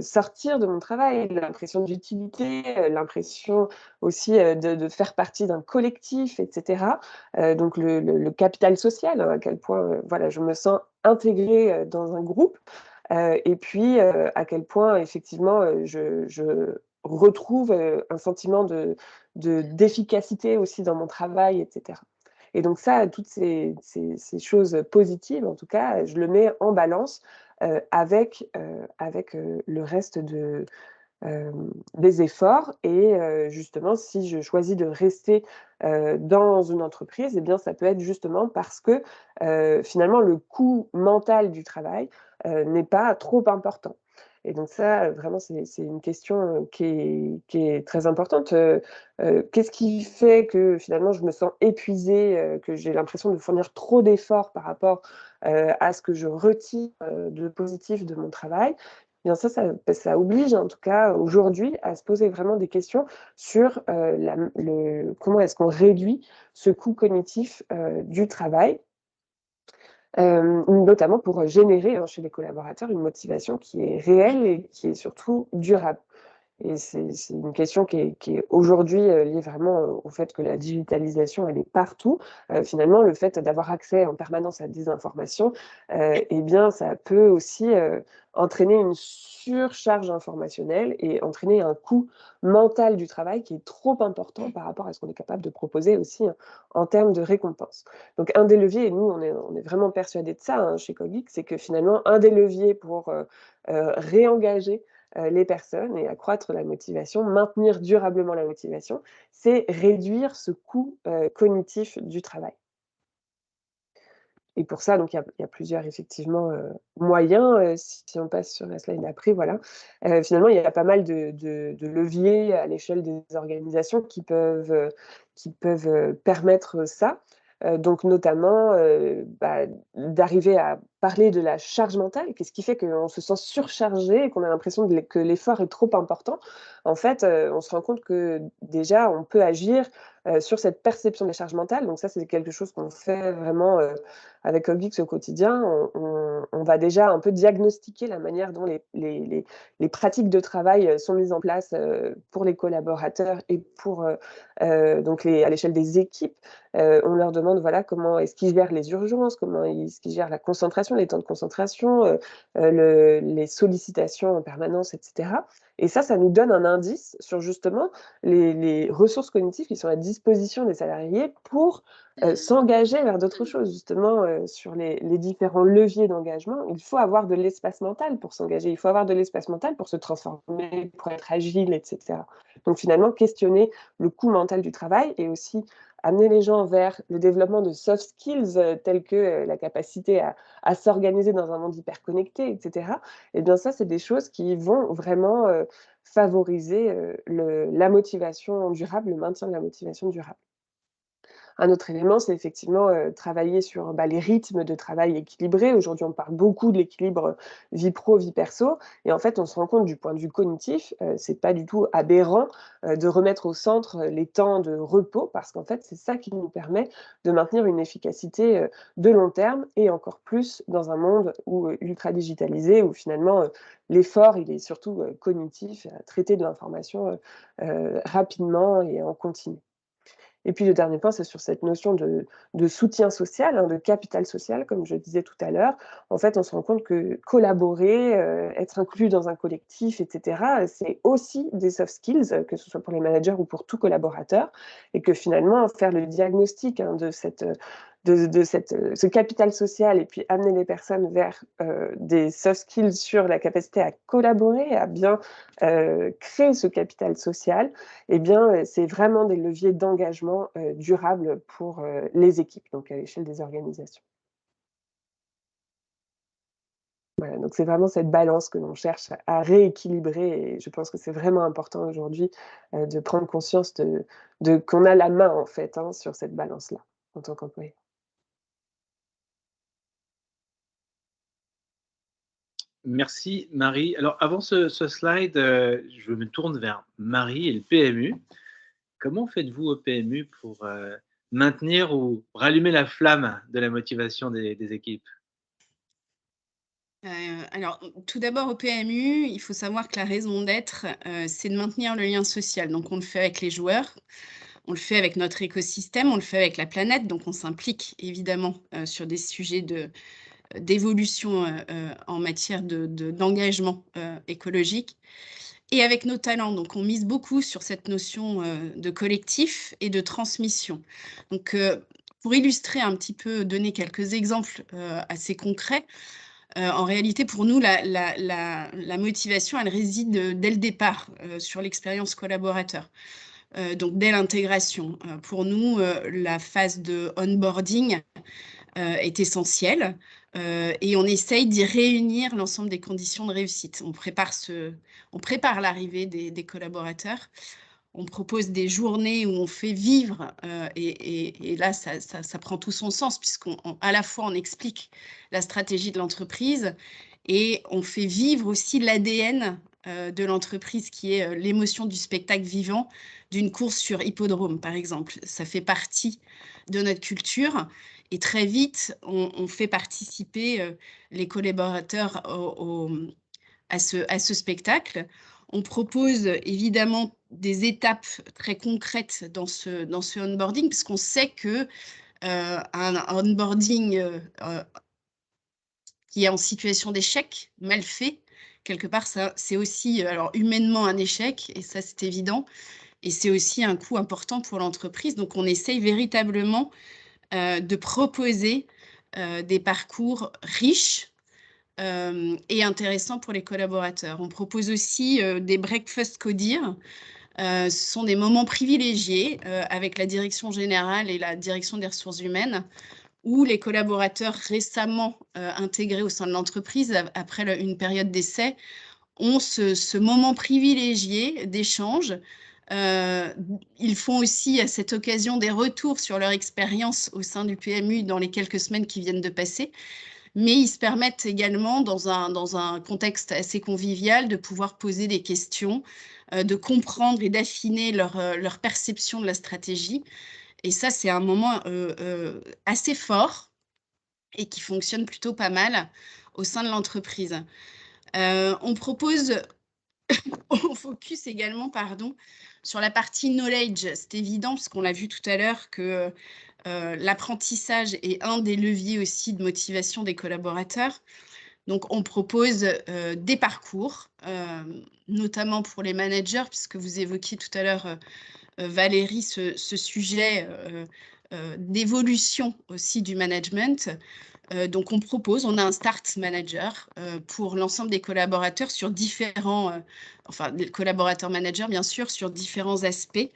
sortir de mon travail, l'impression d'utilité, l'impression aussi de faire partie d'un collectif, etc. Donc le capital social, hein, à quel point voilà, je me sens intégrée dans un groupe. Et puis, à quel point effectivement, je retrouve, un sentiment d'efficacité aussi dans mon travail, et cetera. Et donc ça, toutes ces choses positives, en tout cas, je le mets en balance, avec le reste des efforts. Et justement, si je choisis de rester, dans une entreprise, eh bien, ça peut être justement parce que, finalement, le coût mental du travail, n'est pas trop important. Et donc ça, vraiment, c'est une question, qui est très importante. Qu'est-ce qui fait que, finalement, je me sens épuisée, que j'ai l'impression de fournir trop d'efforts par rapport, à ce que je retire, de positif de mon travail? Bien ça oblige en tout cas aujourd'hui à se poser vraiment des questions sur, comment est-ce qu'on réduit ce coût cognitif, du travail, notamment pour générer, hein, chez les collaborateurs une motivation qui est réelle et qui est surtout durable. Et c'est une question qui est aujourd'hui, liée vraiment, au fait que la digitalisation, elle est partout. Finalement, le fait d'avoir accès en permanence à des informations, eh bien, ça peut aussi, entraîner une surcharge informationnelle et entraîner un coût mental du travail qui est trop important par rapport à ce qu'on est capable de proposer aussi, en termes de récompense. Donc un des leviers, et nous, on est vraiment persuadés de ça, hein, chez Cogix, c'est que finalement, un des leviers pour, réengager les personnes et accroître la motivation, maintenir durablement la motivation, c'est réduire ce coût cognitif du travail. Et pour ça, donc il y a plusieurs effectivement, moyens, si on passe sur la slide d'après, voilà. Finalement, il y a pas mal de leviers à l'échelle des organisations qui peuvent permettre ça. Donc notamment, d'arriver à parler de la charge mentale. Qu'est-ce qui fait qu'on se sent surchargé et qu'on a l'impression que l'effort est trop important? En fait, on se rend compte que déjà, on peut agir, sur cette perception de la charge mentale. Donc ça, c'est quelque chose qu'on fait vraiment, avec Cogix au quotidien. On va déjà un peu diagnostiquer la manière dont les pratiques de travail, sont mises en place, pour les collaborateurs et pour, donc à l'échelle des équipes. On leur demande, voilà, comment est-ce qu'ils gèrent les urgences, comment est-ce qu'ils gèrent la concentration, les temps de concentration, les sollicitations en permanence et cetera. Et ça nous donne un indice sur justement les ressources cognitives qui sont à disposition des salariés pour s'engager vers d'autres choses. Justement, sur les différents leviers d'engagement, il faut avoir de l'espace mental pour s'engager. Il faut avoir de l'espace mental pour se transformer, pour être agile, et cetera. Donc finalement, questionner le coût mental du travail et aussi amener les gens vers le développement de soft skills, tels que, la capacité à s'organiser dans un monde hyper connecté, et cetera. Et bien ça, c'est des choses qui vont vraiment, favoriser, la motivation durable, le maintien de la motivation durable. Un autre élément, c'est effectivement, travailler sur, les rythmes de travail équilibrés. Aujourd'hui, on parle beaucoup de l'équilibre, vie pro, vie perso et en fait, on se rend compte du point de vue cognitif, c'est pas du tout aberrant, de remettre au centre, les temps de repos parce qu'en fait, c'est ça qui nous permet de maintenir une efficacité, de long terme et encore plus dans un monde où, ultra digitalisé, où finalement, l'effort, il est surtout, cognitif, à traiter de l'information, rapidement et en continu. Et puis le dernier point, c'est sur cette notion de soutien social, hein, de capital social, comme je disais tout à l'heure. En fait, on se rend compte que collaborer, être inclus dans un collectif, et cetera, c'est aussi des soft skills, que ce soit pour les managers ou pour tout collaborateur et que finalement faire le diagnostic, hein, ce capital social et puis amener les personnes vers, des soft skills sur la capacité à collaborer, à bien, créer ce capital social, eh bien, c'est vraiment des leviers d'engagement, durable pour, les équipes, donc à l'échelle des organisations. Voilà, donc c'est vraiment cette balance que l'on cherche à rééquilibrer et je pense que c'est vraiment important aujourd'hui, de prendre conscience de qu'on a la main en fait, hein, sur cette balance-là, en tant qu'employé. Merci Marie. Alors avant ce slide, je me tourne vers Marie et le PMU. Comment faites-vous au PMU pour maintenir ou rallumer la flamme de la motivation des équipes? Alors, tout d'abord au PMU, il faut savoir que la raison d'être, c'est de maintenir le lien social. Donc on le fait avec les joueurs, on le fait avec notre écosystème, on le fait avec la planète, donc on s'implique évidemment, sur des sujets d'évolution, en matière d'engagement, écologique et avec nos talents. Donc on mise beaucoup sur cette notion, de collectif et de transmission. Donc, pour illustrer un petit peu, donner quelques exemples, assez concrets, en réalité, pour nous, la motivation, elle réside dès le départ sur l'expérience collaborateur. Donc, dès l'intégration. Pour nous, la phase de onboarding est essentielle et on essaye d'y réunir l'ensemble des conditions de réussite. On prépare l'arrivée des collaborateurs. On propose des journées où on fait vivre, et là, ça prend tout son sens, puisqu'à la fois, on explique la stratégie de l'entreprise et on fait vivre aussi l'ADN de l'entreprise, qui est l'émotion du spectacle vivant d'une course sur hippodrome, par exemple. Ça fait partie de notre culture et très vite, on fait participer les collaborateurs à ce spectacle. On propose évidemment des étapes très concrètes dans ce onboarding, puisqu'on sait que un onboarding qui est en situation d'échec, mal fait, quelque part, c'est aussi alors, humainement un échec, et ça c'est évident, et c'est aussi un coût important pour l'entreprise. Donc on essaye véritablement de proposer des parcours riches, et intéressant pour les collaborateurs. On propose aussi des breakfast codir. Ce sont des moments privilégiés avec la direction générale et la direction des ressources humaines, où les collaborateurs récemment intégrés au sein de l'entreprise, après une période d'essai, ont ce moment privilégié d'échange. Ils font aussi à cette occasion des retours sur leur expérience au sein du PMU dans les quelques semaines qui viennent de passer, mais ils se permettent également, dans un contexte assez convivial, de pouvoir poser des questions, de comprendre et d'affiner leur perception de la stratégie. Et ça, c'est un moment assez fort et qui fonctionne plutôt pas mal au sein de l'entreprise. On propose, on focus également, sur la partie knowledge. C'est évident, parce qu'on l'a vu tout à l'heure, que l'apprentissage est un des leviers aussi de motivation des collaborateurs. Donc, on propose des parcours, notamment pour les managers, puisque vous évoquiez tout à l'heure, Valérie, ce sujet d'évolution aussi du management. Donc, on a un Start Manager pour l'ensemble des collaborateurs sur différents, des collaborateurs managers, bien sûr, sur différents aspects,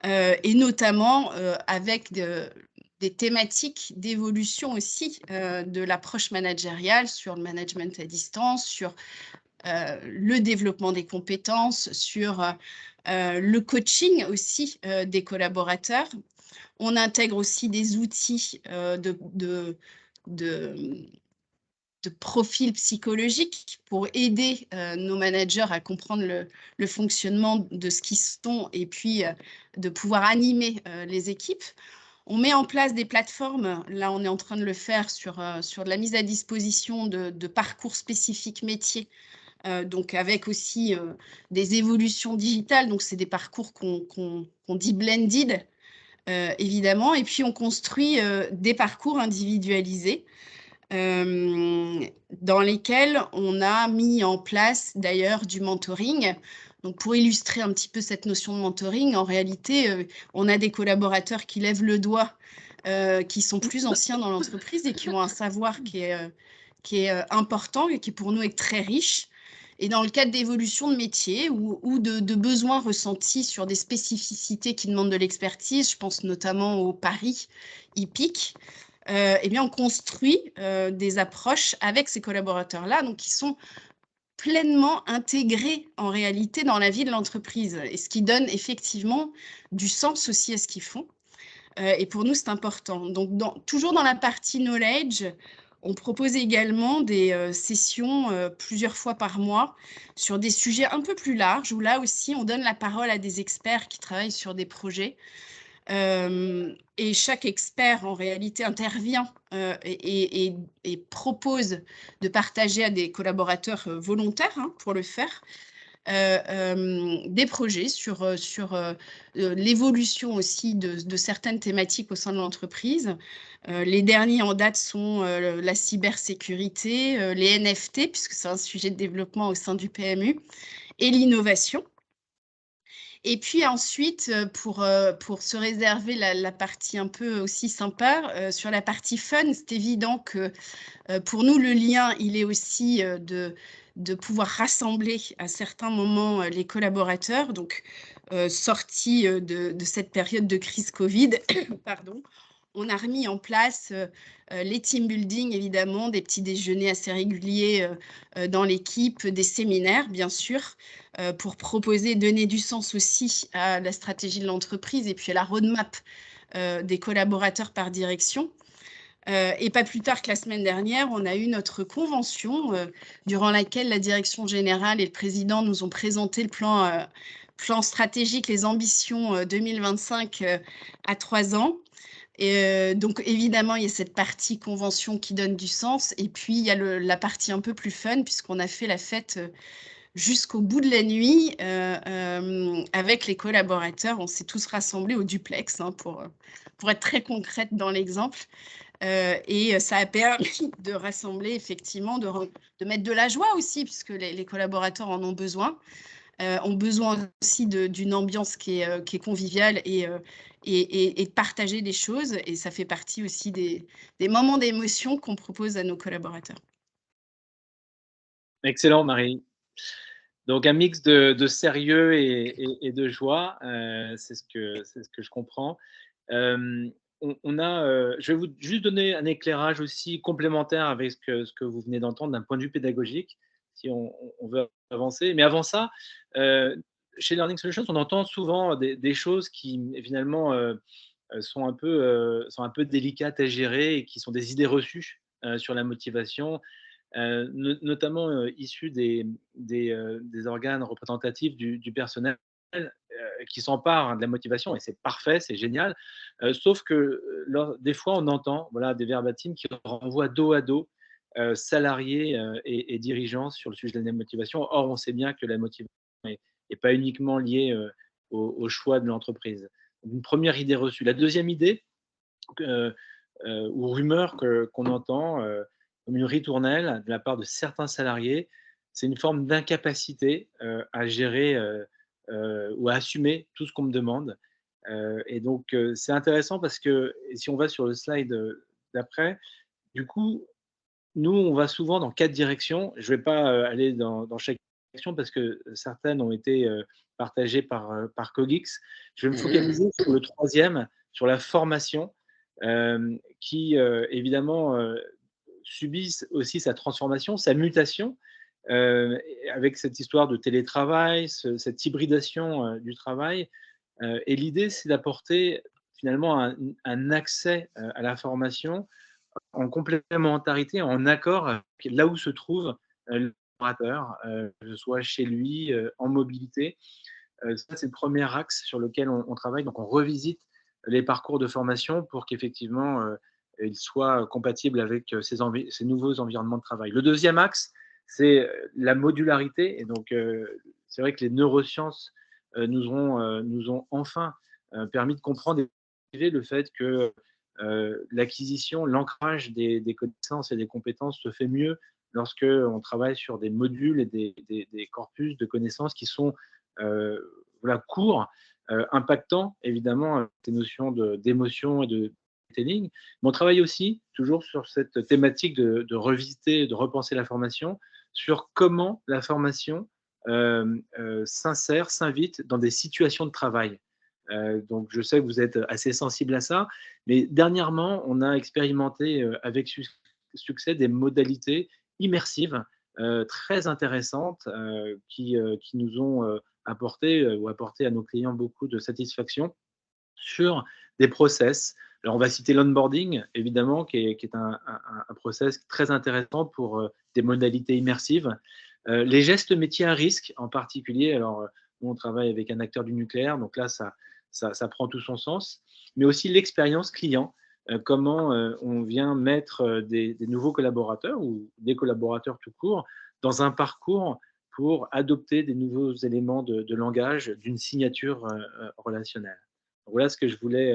et notamment avec des thématiques d'évolution aussi de l'approche managériale sur le management à distance, sur le développement des compétences, sur le coaching aussi des collaborateurs. On intègre aussi des outils de profil psychologique pour aider nos managers à comprendre le fonctionnement de ce qu'ils sont et puis de pouvoir animer les équipes. On met en place des plateformes, là on est en train de le faire sur de la mise à disposition de parcours spécifiques métiers, donc avec aussi des évolutions digitales, donc c'est des parcours qu'on dit blended, évidemment, et puis on construit des parcours individualisés dans lesquels on a mis en place d'ailleurs du mentoring. Donc, pour illustrer un petit peu cette notion de mentoring, en réalité, on a des collaborateurs qui lèvent le doigt, qui sont plus anciens dans l'entreprise et qui ont un savoir qui est important et qui pour nous est très riche. Et dans le cadre d'évolution de métier ou de besoins ressentis sur des spécificités qui demandent de l'expertise, je pense notamment au pari hippique, eh bien, on construit des approches avec ces collaborateurs-là, donc qui sont pleinement intégrés en réalité dans la vie de l'entreprise, et ce qui donne effectivement du sens aussi à ce qu'ils font. Et pour nous, c'est important. Donc, toujours dans la partie knowledge, on propose également des sessions plusieurs fois par mois sur des sujets un peu plus larges, où là aussi, on donne la parole à des experts qui travaillent sur des projets. Et chaque expert, en réalité, intervient et propose de partager à des collaborateurs volontaires pour le faire des projets sur l'évolution aussi de certaines thématiques au sein de l'entreprise. Les derniers en date sont la cybersécurité, les NFT, puisque c'est un sujet de développement au sein du PMU, et l'innovation. Et puis ensuite, pour se réserver la partie un peu aussi sympa, sur la partie fun, c'est évident que pour nous, le lien, il est aussi de pouvoir rassembler à certains moments les collaborateurs, donc sortis de cette période de crise Covid, pardon. On a remis en place les team building, évidemment, des petits déjeuners assez réguliers dans l'équipe, des séminaires, bien sûr, pour proposer, donner du sens aussi à la stratégie de l'entreprise et puis à la roadmap des collaborateurs par direction. Et pas plus tard que la semaine dernière, on a eu notre convention durant laquelle la direction générale et le président nous ont présenté le plan stratégique, les ambitions 2025 à 3 ans. Et donc, évidemment, il y a cette partie convention qui donne du sens. Et puis, il y a la partie un peu plus fun, puisqu'on a fait la fête jusqu'au bout de la nuit avec les collaborateurs. On s'est tous rassemblés au duplex, pour être très concrète dans l'exemple. Et ça a permis de rassembler, effectivement, de mettre de la joie aussi, puisque les collaborateurs en ont besoin. Ont besoin aussi d'une ambiance qui est conviviale et de partager des choses. Et ça fait partie aussi des moments d'émotion qu'on propose à nos collaborateurs. Excellent, Marie. Donc, un mix de sérieux et de joie, c'est ce que je comprends. Hem, je vais vous juste donner un éclairage aussi complémentaire avec ce que vous venez d'entendre d'un point de vue pédagogique, si on veut avancer. Mais avant ça, chez Learning Solutions, on entend souvent des choses qui finalement, sont un peu délicates à gérer et qui sont des idées reçues, sur la motivation, notamment issus des organes représentatifs du personnel, qui s'emparent de la motivation, et c'est parfait, c'est génial. Sauf que des fois, on entend voilà, des verbatims qui renvoient dos à dos salariés et dirigeants sur le sujet de la motivation. Or, on sait bien que la motivation n'est pas uniquement liée au choix de l'entreprise. Une première idée reçue. La deuxième idée, ou rumeur qu'on entend, comme une ritournelle de la part de certains salariés, c'est une forme d'incapacité à gérer ou à assumer tout ce qu'on me demande. Et donc, c'est intéressant parce que si on va sur le slide d'après, du coup, nous, on va souvent dans 4 directions. Je ne vais pas aller dans chaque direction parce que certaines ont été partagées par Cogix. Je vais me focaliser sur le troisième, sur la formation, qui évidemment subit aussi sa transformation, sa mutation, avec cette histoire de télétravail, cette hybridation du travail. Et l'idée, c'est d'apporter finalement un accès à la formation en complémentarité, en accord avec là où se trouve le collaborateur, que ce soit chez lui, en mobilité. Ça, c'est le premier axe sur lequel on travaille. Donc, on revisite les parcours de formation pour qu'effectivement, ils soient compatibles avec ces nouveaux environnements de travail. Le deuxième axe, c'est la modularité. Et donc, c'est vrai que les neurosciences nous ont enfin permis de comprendre le fait que l'acquisition, l'ancrage des connaissances et des compétences se fait mieux lorsque on travaille sur des modules et des corpus de connaissances qui sont voilà, courts, impactants évidemment ces notions d'émotion et de storytelling. Mais on travaille aussi toujours sur cette thématique de revisiter, de repenser la formation, sur comment la formation s'insère, s'invite dans des situations de travail. Donc, je sais que vous êtes assez sensible à ça, mais dernièrement, on a expérimenté avec succès des modalités immersives très intéressantes qui nous ont apporté ou apporté à nos clients beaucoup de satisfaction sur des process. Alors, on va citer l'onboarding, évidemment, qui est un process très intéressant pour des modalités immersives. Les gestes métiers à risque, en particulier, alors, nous, on travaille avec un acteur du nucléaire, donc là, ça prend tout son sens, mais aussi l'expérience client, comment on vient mettre des nouveaux collaborateurs ou des collaborateurs tout court dans un parcours pour adopter des nouveaux éléments de langage d'une signature relationnelle. Voilà ce que je voulais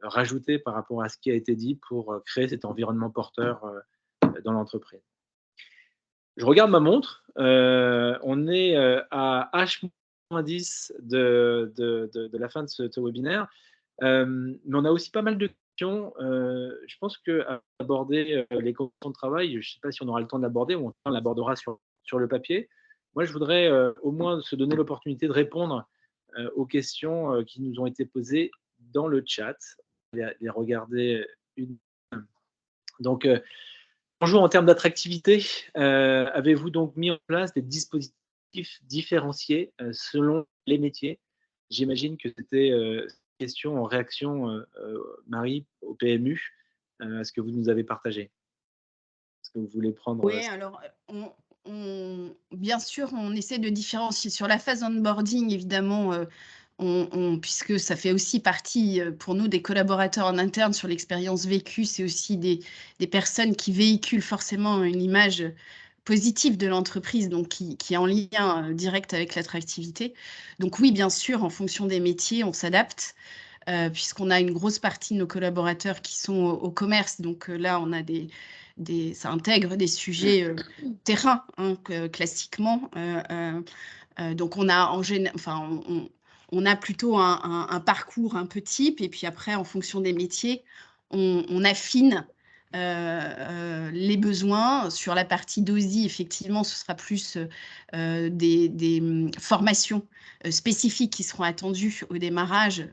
rajouter par rapport à ce qui a été dit pour créer cet environnement porteur dans l'entreprise. Je regarde ma montre, on est à H-10 de la fin de ce webinaire, mais on a aussi pas mal de questions. Je pense qu'aborder les conditions de travail, je ne sais pas si on aura le temps de l'aborder ou on l'abordera sur le papier. Moi, je voudrais au moins se donner l'opportunité de répondre aux questions qui nous ont été posées dans le chat. Les regarder une. Donc, bonjour, en termes d'attractivité, avez-vous donc mis en place des dispositifs différenciés selon les métiers? J'imagine que c'était une question en réaction, Marie, au PMU, à ce que vous nous avez partagé. Est-ce que vous voulez prendre Oui, alors, bien sûr, on essaie de différencier. Sur la phase onboarding, évidemment, puisque ça fait aussi partie pour nous des collaborateurs en interne sur l'expérience vécue, c'est aussi des personnes qui véhiculent forcément une image positive de l'entreprise, donc qui est en lien direct avec l'attractivité. Donc oui, bien sûr, en fonction des métiers, on s'adapte. Puisqu'on a une grosse partie de nos collaborateurs qui sont au commerce. Donc là, on a ça intègre des sujets terrain, hein, classiquement. Donc on a on a plutôt un parcours un peu type, et puis après, en fonction des métiers, on affine les besoins. Sur la partie DOSI, effectivement, ce sera plus des formations spécifiques qui seront attendues au démarrage,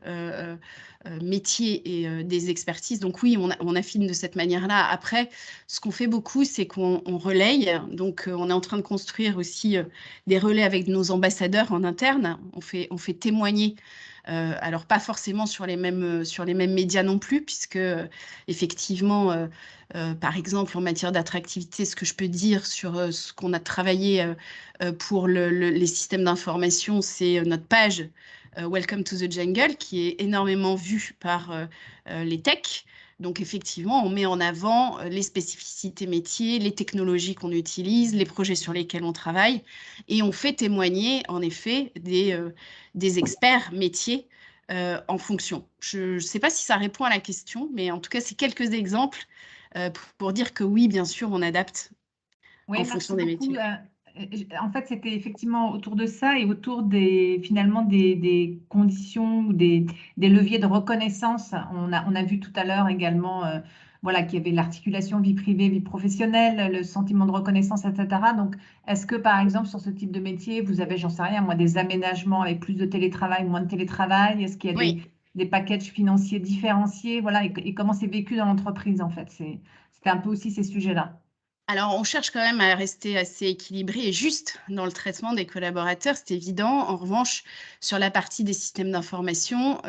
métier et des expertises. Donc oui, on affine de cette manière-là. Après, ce qu'on fait beaucoup, c'est qu'on relaye. Donc on est en train de construire aussi des relais avec nos ambassadeurs en interne. On fait témoigner. Alors pas forcément sur les mêmes médias non plus, puisque effectivement, par exemple en matière d'attractivité, ce que je peux dire sur ce qu'on a travaillé pour les systèmes d'information, c'est notre page Welcome to the Jungle, qui est énormément vue par les techs. Donc effectivement, on met en avant les spécificités métiers, les technologies qu'on utilise, les projets sur lesquels on travaille, et on fait témoigner en effet des experts métiers en fonction. Je ne sais pas si ça répond à la question, mais en tout cas, c'est quelques exemples pour dire que oui, bien sûr, on adapte Oui, en merci fonction des beaucoup. métiers. En fait, c'était effectivement autour de ça et autour finalement des conditions ou des leviers de reconnaissance. On a vu tout à l'heure également voilà, qu'il y avait l'articulation vie privée, vie professionnelle, le sentiment de reconnaissance, etc. Donc, est-ce que par exemple sur ce type de métier, vous avez, j'en sais rien, moi, des aménagements avec plus de télétravail, moins de télétravail? Est-ce qu'il y a Oui. des packages financiers différenciés? Voilà, et comment c'est vécu dans l'entreprise en fait? C'était un peu aussi ces sujets-là. Alors, on cherche quand même à rester assez équilibré et juste dans le traitement des collaborateurs, c'est évident. En revanche, sur la partie des systèmes d'information,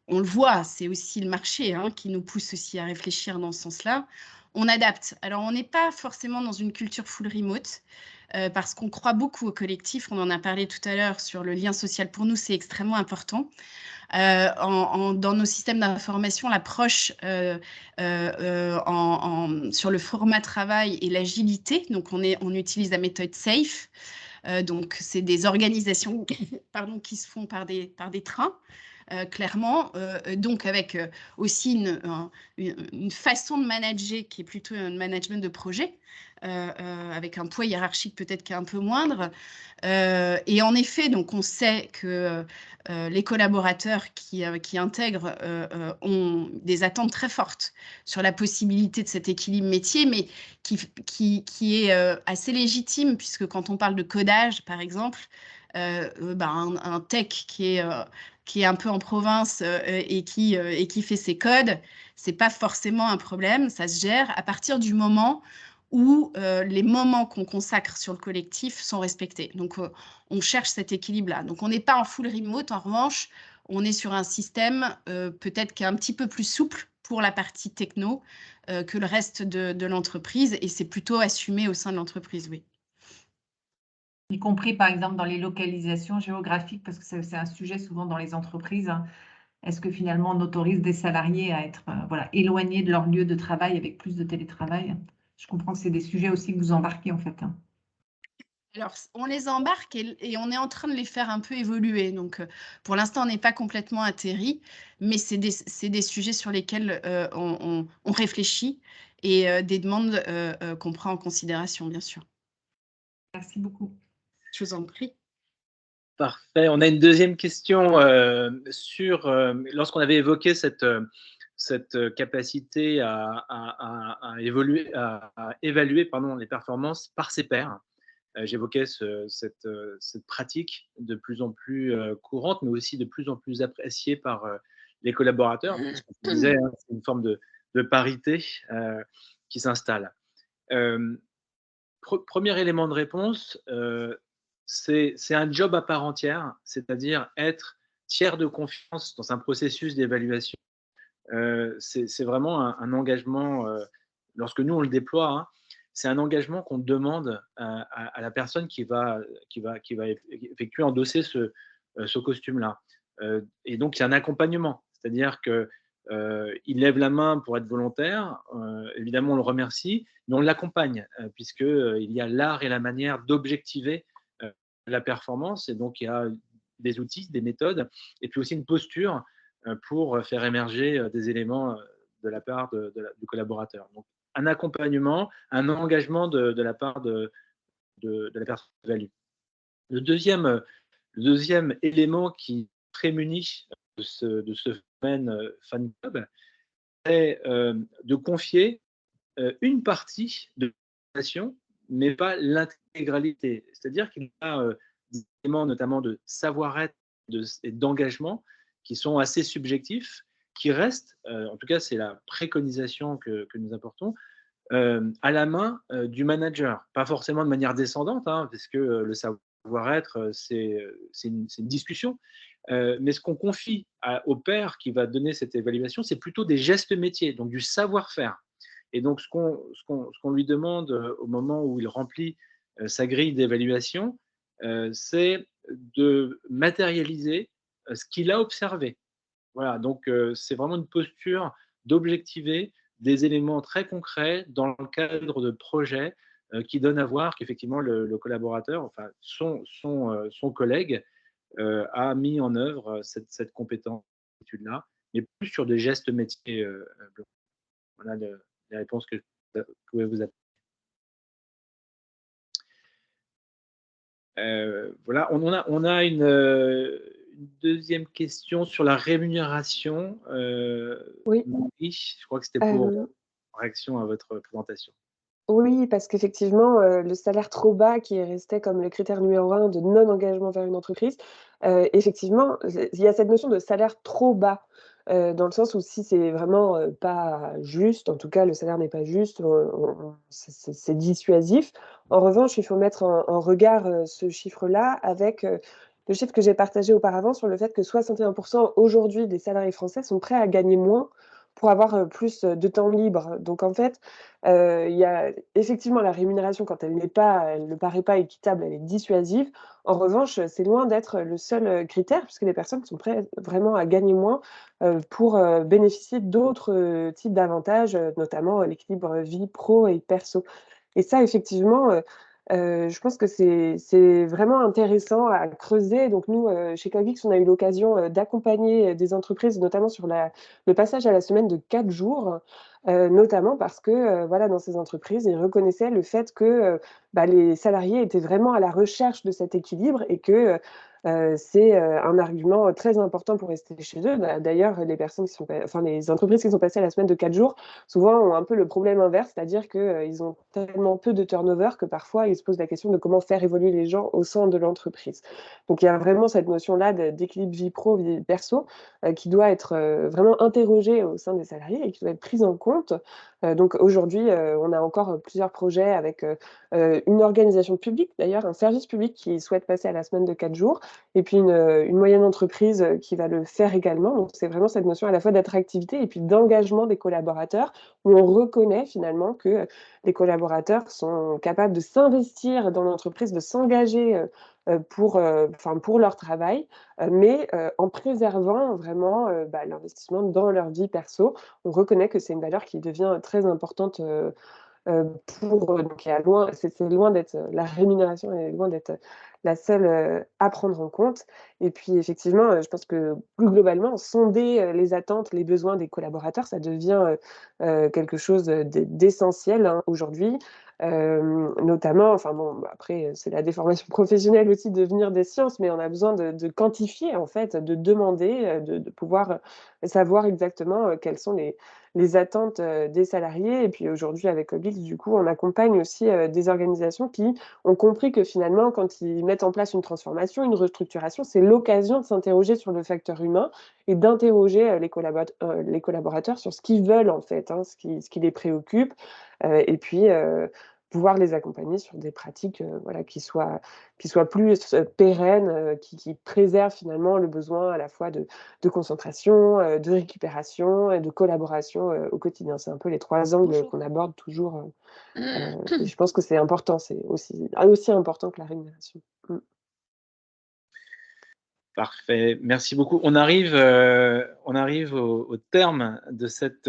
on le voit, c'est aussi le marché qui nous pousse aussi à réfléchir dans ce sens-là. On adapte. Alors, on n'est pas forcément dans une culture full remote parce qu'on croit beaucoup au collectif. On en a parlé tout à l'heure sur le lien social. Pour nous, c'est extrêmement important. Dans nos systèmes d'information, l'approche sur le format travail et l'agilité. Donc, on utilise la méthode SAFE. Donc, c'est des organisations pardon, qui se font par des trains. Clairement, donc avec aussi une façon de manager qui est plutôt un management de projet, avec un poids hiérarchique peut-être qui est un peu moindre. Et en effet, donc on sait que les collaborateurs qui intègrent ont des attentes très fortes sur la possibilité de cet équilibre métier, mais qui est assez légitime, puisque quand on parle de codage, par exemple, un tech qui est un peu en province et qui fait ses codes, c'est pas forcément un problème, ça se gère à partir du moment où les moments qu'on consacre sur le collectif sont respectés. Donc, on cherche cet équilibre-là. Donc, on n'est pas en full remote. En revanche, on est sur un système peut-être qui est un petit peu plus souple pour la partie techno que le reste de l'entreprise. Et c'est plutôt assumé au sein de l'entreprise, oui. Y compris, par exemple, dans les localisations géographiques, parce que c'est un sujet souvent dans les entreprises. Hein. Est-ce que finalement, on autorise des salariés à être voilà, éloignés de leur lieu de travail avec plus de télétravail? Je comprends que c'est des sujets aussi que vous embarquez, en fait. Hein. Alors, on les embarque et on est en train de les faire un peu évoluer. Donc, pour l'instant, on n'est pas complètement atterri, mais c'est des sujets sur lesquels on réfléchit et des demandes qu'on prend en considération, bien sûr. Merci beaucoup. Je vous en prie. Parfait. On a une deuxième question sur lorsqu'on avait évoqué cette capacité à évaluer les performances par ses pairs. J'évoquais cette pratique de plus en plus courante, mais aussi de plus en plus appréciée par les collaborateurs. Parce qu'on disait, hein, c'est une forme de parité qui s'installe. Premier élément de réponse, c'est un job à part entière, c'est-à-dire être tiers de confiance dans un processus d'évaluation. C'est vraiment un engagement, lorsque nous on le déploie, hein, c'est un engagement qu'on demande à la personne qui va effectuer, endosser ce costume-là. Et donc, il y a un accompagnement, c'est-à-dire que il lève la main pour être volontaire. Évidemment, on le remercie, mais on l'accompagne, puisqu'il y a l'art et la manière d'objectiver la performance. Et donc, il y a des outils, des méthodes, et puis aussi une posture pour faire émerger des éléments de la part du collaborateur. Donc, un accompagnement, un engagement de la part de la personne qui évalue. Le deuxième élément qui prémunit de ce phénomène fan club, c'est de confier une partie de l'évaluation, mais pas l'intégralité. C'est-à-dire qu'il y a des éléments notamment de savoir-être et d'engagement qui sont assez subjectifs, qui restent, en tout cas c'est la préconisation que nous apportons, à la main du manager. Pas forcément de manière descendante, hein, parce que le savoir-être, c'est une discussion. Mais ce qu'on confie au père qui va donner cette évaluation, c'est plutôt des gestes métiers, donc du savoir-faire. Et donc, ce qu'on lui demande au moment où il remplit sa grille d'évaluation, c'est de matérialiser ce qu'il a observé. Voilà, donc c'est vraiment une posture d'objectiver des éléments très concrets dans le cadre de projets qui donnent à voir qu'effectivement le collaborateur, enfin son collègue, a mis en œuvre cette compétence, là, mais plus sur des gestes métiers. Voilà les réponses que je pouvais vous apporter. Voilà, on a une deuxième question sur la rémunération. Oui. Oui, je crois que c'était pour Euh, en réaction à votre présentation. Oui, parce qu'effectivement, le salaire trop bas qui restait comme le critère numéro 1 de non-engagement vers une entreprise, effectivement, il y a cette notion de salaire trop bas, dans le sens où si c'est vraiment, pas juste, en tout cas le salaire n'est pas juste, on c'est dissuasif. En revanche, il faut mettre en regard, ce chiffre-là avec, le chiffre que j'ai partagé auparavant sur le fait que 61 aujourd'hui des salariés français sont prêts à gagner moins pour avoir, plus, de temps libre. Donc en fait, il y a effectivement la rémunération quand elle ne paraît pas équitable, elle est dissuasive. En revanche, c'est loin d'être le seul, critère puisque les personnes sont prêtes vraiment à gagner moins, pour, bénéficier d'autres, types d'avantages, notamment, l'équilibre, vie pro et perso. Et ça effectivement, je pense que c'est vraiment intéressant à creuser. Donc nous, chez Cogix, on a eu l'occasion, d'accompagner, des entreprises, notamment sur le passage à la semaine de 4 jours, notamment parce que, voilà, dans ces entreprises, ils reconnaissaient le fait que, les salariés étaient vraiment à la recherche de cet équilibre et que, c'est, un argument, très important pour rester chez eux. D'ailleurs, les personnes qui sont pa enfin les entreprises qui sont passées à la semaine de 4 jours, souvent ont un peu le problème inverse, c'est-à-dire que, ils ont tellement peu de turnover que parfois ils se posent la question de comment faire évoluer les gens au sein de l'entreprise. Donc il y a vraiment cette notion-là d'équilibre vie pro, vie perso, qui doit être, vraiment interrogée au sein des salariés et qui doit être prise en compte. Donc aujourd'hui, on a encore, plusieurs projets avec, une organisation publique d'ailleurs, un service public qui souhaite passer à la semaine de 4 jours et puis une moyenne entreprise, qui va le faire également. Donc c'est vraiment cette notion à la fois d'attractivité et puis d'engagement des collaborateurs, où on reconnaît finalement que, les collaborateurs sont capables de s'investir dans l'entreprise, de s'engager, pour leur travail, mais en préservant vraiment, l'investissement dans leur vie perso. On reconnaît que c'est une valeur qui devient très importante, donc il y a loin c'est loin d'être, la rémunération est loin d'être, la seule, à prendre en compte et puis effectivement, je pense que plus globalement, sonder, les attentes, les besoins des collaborateurs, ça devient, quelque chose, d'essentiel, hein, aujourd'hui. Notamment enfin bon, après, c'est la déformation professionnelle aussi de venir des sciences, mais on a besoin de quantifier en fait, de demander, de pouvoir, savoir exactement, quelles sont les attentes, des salariés et puis aujourd'hui avec Obix, du coup, on accompagne aussi, des organisations qui ont compris que finalement, quand ils mettent en place une transformation, une restructuration, c'est l'occasion de s'interroger sur le facteur humain et d'interroger, les collaborateurs sur ce qu'ils veulent en fait, hein, ce qui les préoccupe, et puis, pouvoir les accompagner sur des pratiques, voilà, qui soient plus, pérennes, qui préservent finalement le besoin à la fois de concentration, de récupération et de collaboration, au quotidien. C'est un peu les 3 angles Bonjour. qu'on aborde toujours, et je pense que c'est important, c'est aussi important que la rémunération. Mmh. Parfait, merci beaucoup. On arrive au terme de cet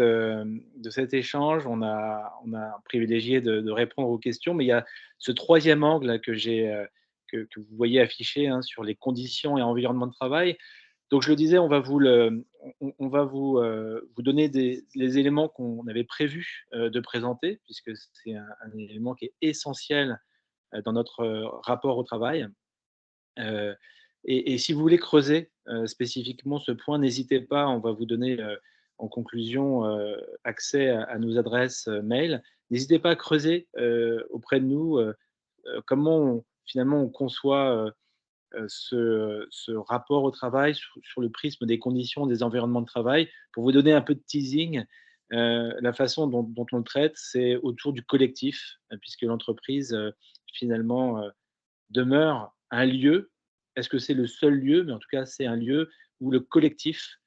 échange. On a privilégié de répondre aux questions, mais il y a ce troisième angle que vous voyez affiché, hein, sur les conditions et environnement de travail. Donc je le disais, on va vous donner les éléments qu'on avait prévu de présenter, puisque c'est un élément qui est essentiel dans notre rapport au travail. Heu et si vous voulez creuser, spécifiquement ce point, n'hésitez pas, on va vous donner, en conclusion, accès à nos adresses, mail. N'hésitez pas à creuser auprès de nous comment finalement on conçoit ce rapport au travail sur le prisme des conditions, des environnements de travail. Pour vous donner un peu de teasing, la façon dont on le traite, c'est autour du collectif, puisque l'entreprise, finalement, demeure un lieu. Est-ce que c'est le seul lieu? Mais en tout cas, c'est un lieu où le collectif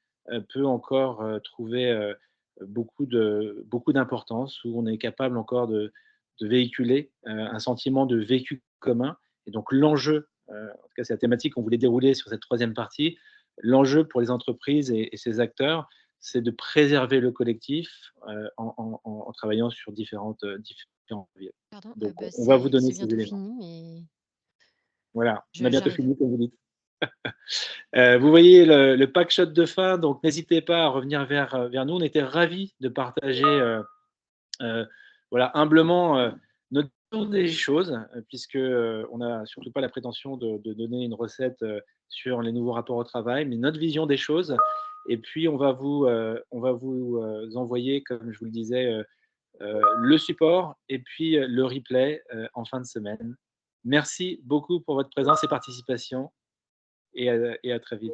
peut encore trouver beaucoup d'importance, où on est capable encore de véhiculer un sentiment de vécu commun. Et donc l'enjeu, en tout cas c'est la thématique qu'on voulait dérouler sur cette troisième partie, l'enjeu pour les entreprises et ses acteurs, c'est de préserver le collectif en travaillant sur différents leviers. Pardon, Donc bah, on va vous donner c'est ces bientôt éléments. fini, mais Voilà, on a bientôt j'arrive. fini comme vous dites. Vous voyez le pack shot de fin, donc n'hésitez pas à revenir vers nous. On était ravis de partager voilà, humblement notre vision des choses, puisque on n'a surtout pas la prétention de donner une recette sur les nouveaux rapports au travail, mais notre vision des choses. Et puis on va vous envoyer, comme je vous le disais, le support et puis le replay en fin de semaine. Merci beaucoup pour votre présence et participation et à très vite.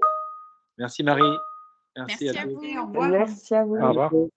Merci Marie. Merci à Merci à tous. vous. Au revoir. Merci à vous. À bientôt.